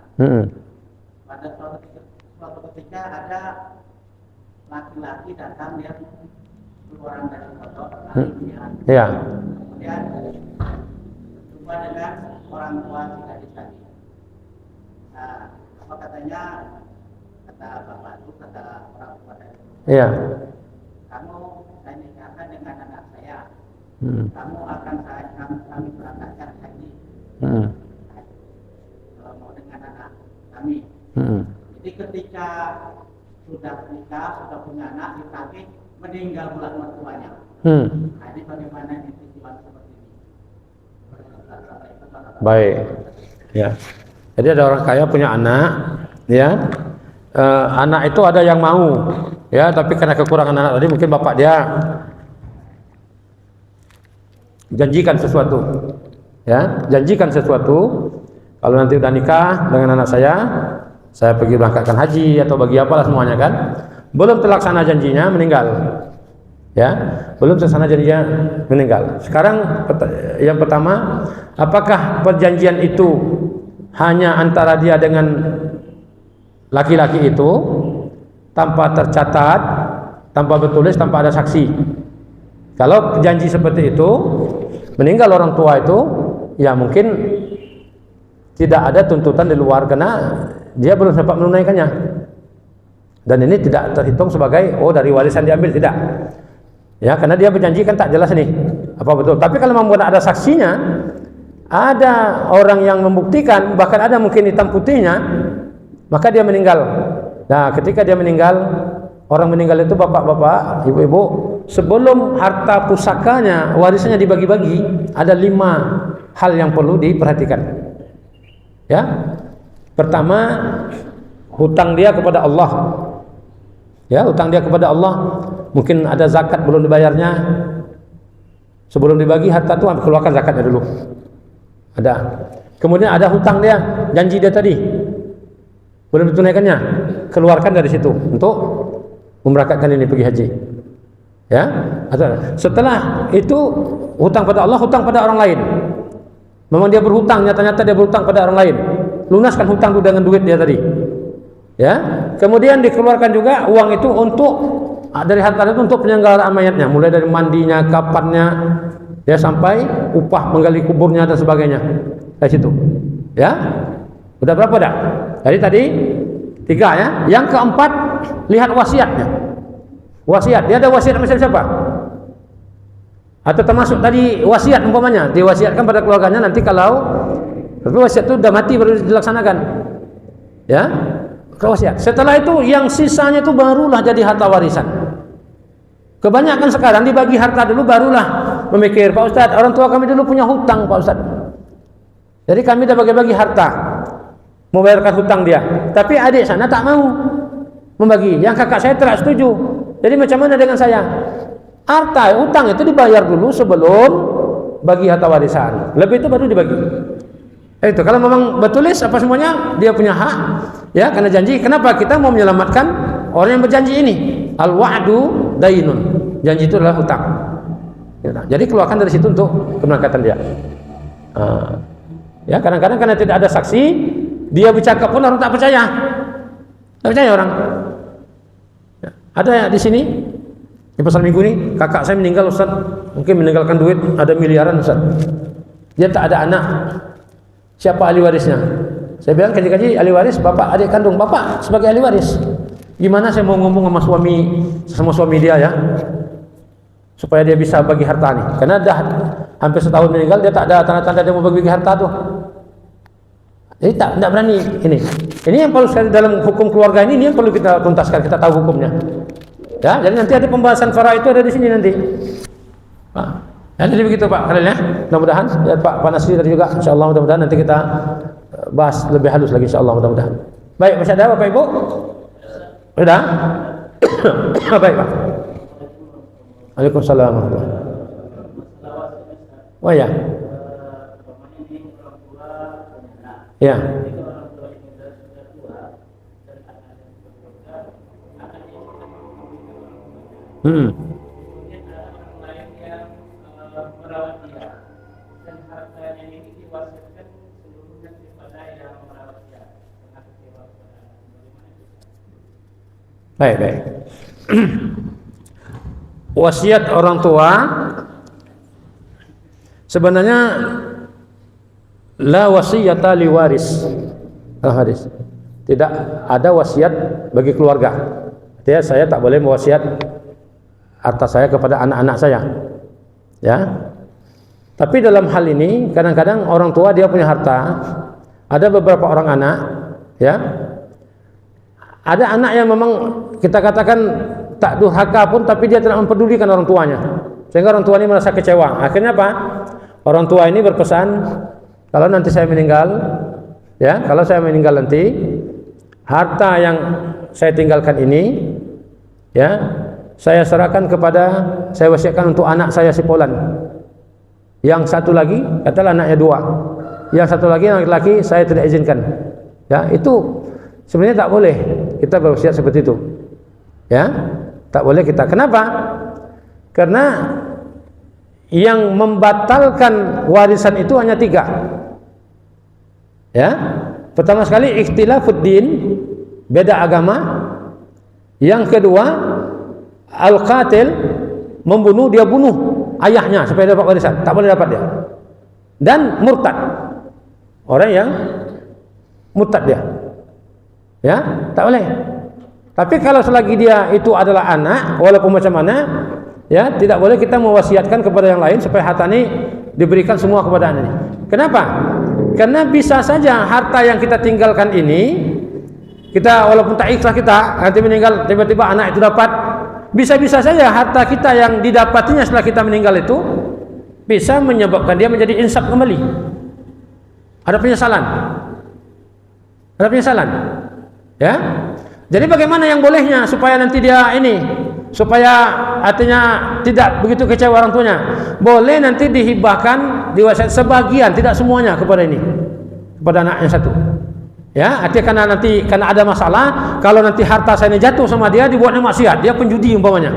Pada suatu ketika ada laki-laki datang yang keluaran dari kotor, Ya. kemudian berjumpa dengan orang tua si gadis tadi. Nah, apa katanya? Kata bapak itu, kata orang tua tadi. Iya. Kamu saya nikahkan dengan anak saya. Kamu akan kami berangkatkan haji. Kalau mau dengan anak kami. Jadi ketika sudah nikah, sudah punya anak, ditagih meninggal pula mertuanya. Nah, ini bagaimana ini tujuan seperti ini? Baik. Ya. Jadi ada orang kaya punya anak, ya. Anak itu ada yang mau, ya, tapi karena kekurangan anak tadi mungkin bapak dia janjikan sesuatu, ya, janjikan sesuatu. Kalau nanti udah nikah dengan anak saya pergi berangkatkan haji atau bagi apalah semuanya kan, belum terlaksana janjinya meninggal, ya, belum terlaksana janjinya meninggal. Sekarang yang pertama, apakah perjanjian itu hanya antara dia dengan laki-laki itu tanpa tercatat, tanpa bertulis, tanpa ada saksi? Kalau janji seperti itu, meninggal orang tua itu, ya mungkin tidak ada tuntutan di luar karena dia belum sempat menunaikannya. Dan ini tidak terhitung sebagai dari warisan diambil, tidak. Ya, karena dia berjanji kan tak jelas nih apa betul. Tapi kalau memang ada saksinya, ada orang yang membuktikan, bahkan ada mungkin hitam putihnya, maka dia meninggal. Nah, ketika dia meninggal, orang meninggal itu bapak-bapak, ibu-ibu, sebelum harta pusakanya, warisannya dibagi-bagi, ada 5 hal yang perlu diperhatikan. Ya, pertama, hutang dia kepada Allah. Ya, hutang dia kepada Allah. Mungkin ada zakat belum dibayarnya. Sebelum dibagi harta itu keluarkan zakatnya dulu. Ada. Kemudian ada hutang dia, janji dia tadi belum ditunaikannya, keluarkan dari situ untuk memberangkatkan ini pergi haji. Ya, setelah itu hutang pada Allah, hutang pada orang lain. Memang dia berhutang, nyata-nyata dia berhutang pada orang lain. Lunaskan hutang itu dengan duit dia tadi. Ya, kemudian dikeluarkan juga uang itu untuk dari harta itu untuk penyelenggaraan mayatnya, mulai dari mandinya, kapannya, ya sampai upah menggali kuburnya dan sebagainya. Dari situ. Ya. Udah berapa dah? Tadi 3 ya. Yang keempat, lihat wasiatnya. Wasiat, dia ada wasiat sama siapa? Atau termasuk tadi wasiat umpamanya, diwasiatkan pada keluarganya nanti kalau tapi wasiat itu sudah mati baru dilaksanakan. Ya. Wasiat. Setelah itu yang sisanya itu barulah jadi harta warisan. Kebanyakan sekarang dibagi harta dulu barulah memikir, Pak Ustadz, orang tua kami dulu punya hutang, Pak Ustadz. Jadi kami dah bagi-bagi harta, membayarkan hutang dia. Tapi adik sana tak mau membagi. Yang kakak saya tidak setuju. Jadi macam mana dengan saya? Harta, hutang itu dibayar dulu sebelum bagi harta warisan. Lebih itu baru dibagi. Itu kalau memang bertulis apa semuanya dia punya hak, ya karena janji. Kenapa kita mau menyelamatkan orang yang berjanji ini? Al-wa'du dainun. Janji itu adalah hutang. Jadi keluarkan dari situ untuk keberangkatan dia. Ya kadang-kadang karena tidak ada saksi, dia bercakap pun orang tak percaya. Tak percaya orang. Ya, ada ya di sini di pasar Minggu ini kakak saya meninggal Ustaz, mungkin meninggalkan duit ada miliaran Ustaz. Dia tak ada anak. Siapa ahli warisnya? Saya bilang kaji-kaji ahli waris bapak adik kandung bapak sebagai ahli waris. Gimana saya mau ngomong sama suami dia ya, supaya dia bisa bagi harta nih. Karena dah hampir setahun meninggal dia tak ada tanda-tanda dia mau bagi harta tuh. Jadi tak berani ini. Ini yang perlu sekali dalam hukum keluarga ini yang perlu kita tuntaskan, kita tahu hukumnya. Ya, jadi nanti ada pembahasan fara itu ada di sini nanti. Ya, jadi begitu Pak Khalil ya. Mudah-mudahan ya, Pak Nasri tadi juga insyaallah mudah-mudahan nanti kita bahas lebih halus lagi insyaallah mudah-mudahan. Baik, masih ada Bapak Ibu? Sudah? Baik Pak. Waalaikumsalam warahmatullahi wabarakatuh. Oh ya. Ya. Baik. Wasiat orang tua sebenarnya la wasiyata li waris. Hadis. Tidak ada wasiat bagi keluarga. Artinya saya tak boleh mewasiat harta saya kepada anak-anak saya. Ya. Tapi dalam hal ini kadang-kadang orang tua dia punya harta, ada beberapa orang anak, ya. Ada anak yang memang kita katakan tak durhaka pun tapi dia tidak mempedulikan orang tuanya. Sehingga orang tua ini merasa kecewa. Akhirnya apa? Orang tua ini berpesan, kalau nanti saya meninggal, ya, kalau saya meninggal nanti, harta yang saya tinggalkan ini, ya, saya serahkan saya wasiatkan untuk anak saya si Polan. Yang satu lagi, katalah anaknya 2. Yang satu lagi laki-laki saya tidak izinkan. Ya, itu sebenarnya tak boleh kita berwasiat seperti itu. Ya, tak boleh kita. Kenapa? Karena yang membatalkan warisan itu hanya 3. Ya, pertama sekali ikhtilafuddin, beda agama. Yang kedua, al-qatil, membunuh, dia bunuh ayahnya supaya dapat warisan, tak boleh dapat dia. Dan murtad, orang yang murtad dia, ya, tak boleh. Tapi kalau selagi dia itu adalah anak, walaupun macam mana, ya, tidak boleh kita mewasiatkan kepada yang lain supaya harta ini diberikan semua kepada anak ini. Kenapa? Karena bisa saja harta yang kita tinggalkan ini, kita walaupun tak ikhlas, kita nanti meninggal tiba-tiba anak itu dapat, bisa-bisa saja harta kita yang didapatinya setelah kita meninggal itu bisa menyebabkan dia menjadi insaf kembali. Ada penyesalan. Ada penyesalan. Ya. Jadi bagaimana yang bolehnya supaya nanti dia ini, supaya artinya tidak begitu kecewa orang tuanya. Boleh nanti dihibahkan, diwasiat sebagian, tidak semuanya kepada ini, kepada anak yang satu. Ya, artinya karena ada masalah, kalau nanti harta saya ini jatuh sama dia, dibuatnya maksiat, dia penjudi umpamanya.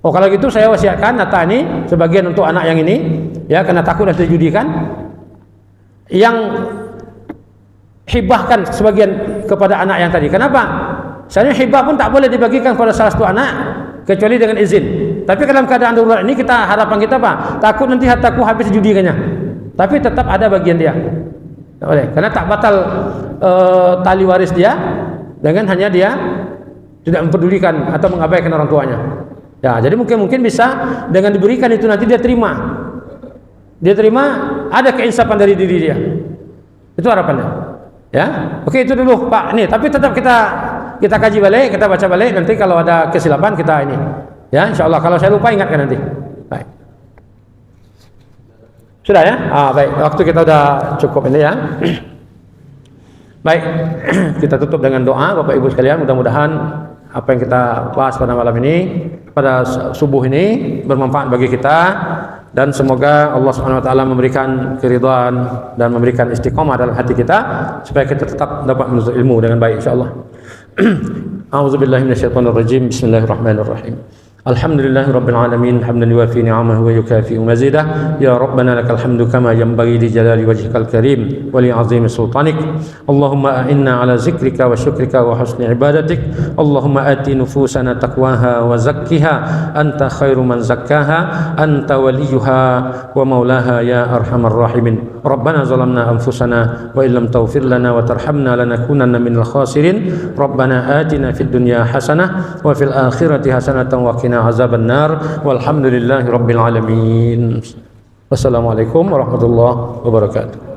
Oh, kalau gitu saya wasiatkan harta ini sebagian untuk anak yang ini, ya, karena takut nanti dijudikan. Yang hibahkan sebagian kepada anak yang tadi. Kenapa? Sebenarnya hibah pun tak boleh dibagikan kepada salah satu anak kecuali dengan izin. Tapi dalam keadaan darurat ini harapan kita apa? Takut nanti hartaku habis dijudikannya. Tapi tetap ada bagian dia. Tak boleh. Karena tak batal tali waris dia dengan hanya dia tidak mempedulikan atau mengabaikan orang tuanya. Ya, jadi mungkin bisa dengan diberikan itu nanti dia terima. Dia terima, ada keinsapan dari diri dia. Itu harapannya. Ya, oke, itu dulu Pak. Nih, tapi tetap kita kaji balik, kita baca balik. Nanti kalau ada kesilapan kita ini. Ya, insyaallah. Kalau saya lupa ingatkan nanti. Baik. Sudah ya? Baik. Waktu kita udah cukup ini ya. Baik. Kita tutup dengan doa, Bapak Ibu sekalian. Mudah-mudahan apa yang kita bahas pada malam ini, pada subuh ini bermanfaat bagi kita. Dan semoga Allah Subhanahu wa taala memberikan keridhaan dan memberikan istiqomah dalam hati kita supaya kita tetap dapat menuntut ilmu dengan baik insyaallah. A'udzubillahi minasyaitonir rajim. Bismillahirrahmanirrahim. Alhamdulillahirabbil alamin hamdan yuwafi ni'amahu wa yukafi mazidah ya rabbana lakal hamdu kama yanbaghi li jalali wajhikal karim wa li 'azimi sultanik. Allahumma a'inna 'ala zikrika wa syukrika wa husni ibadatik. Allahumma ati nufusana taqwaha wa zakkiha anta khairu man zakkaha anta waliyuha wa maulaha ya arhamar rahimin. Rabbana zalamna anfusana wa illam taghfir lana wa tarhamna lanakunanna minal khasirin. Rabbana atina fid dunya hasanah wa fil akhirati hasanatan wa qina azaban nar. Walhamdulillahi rabbil alamin. Wassalamualaikum warahmatullahi wabarakatuh.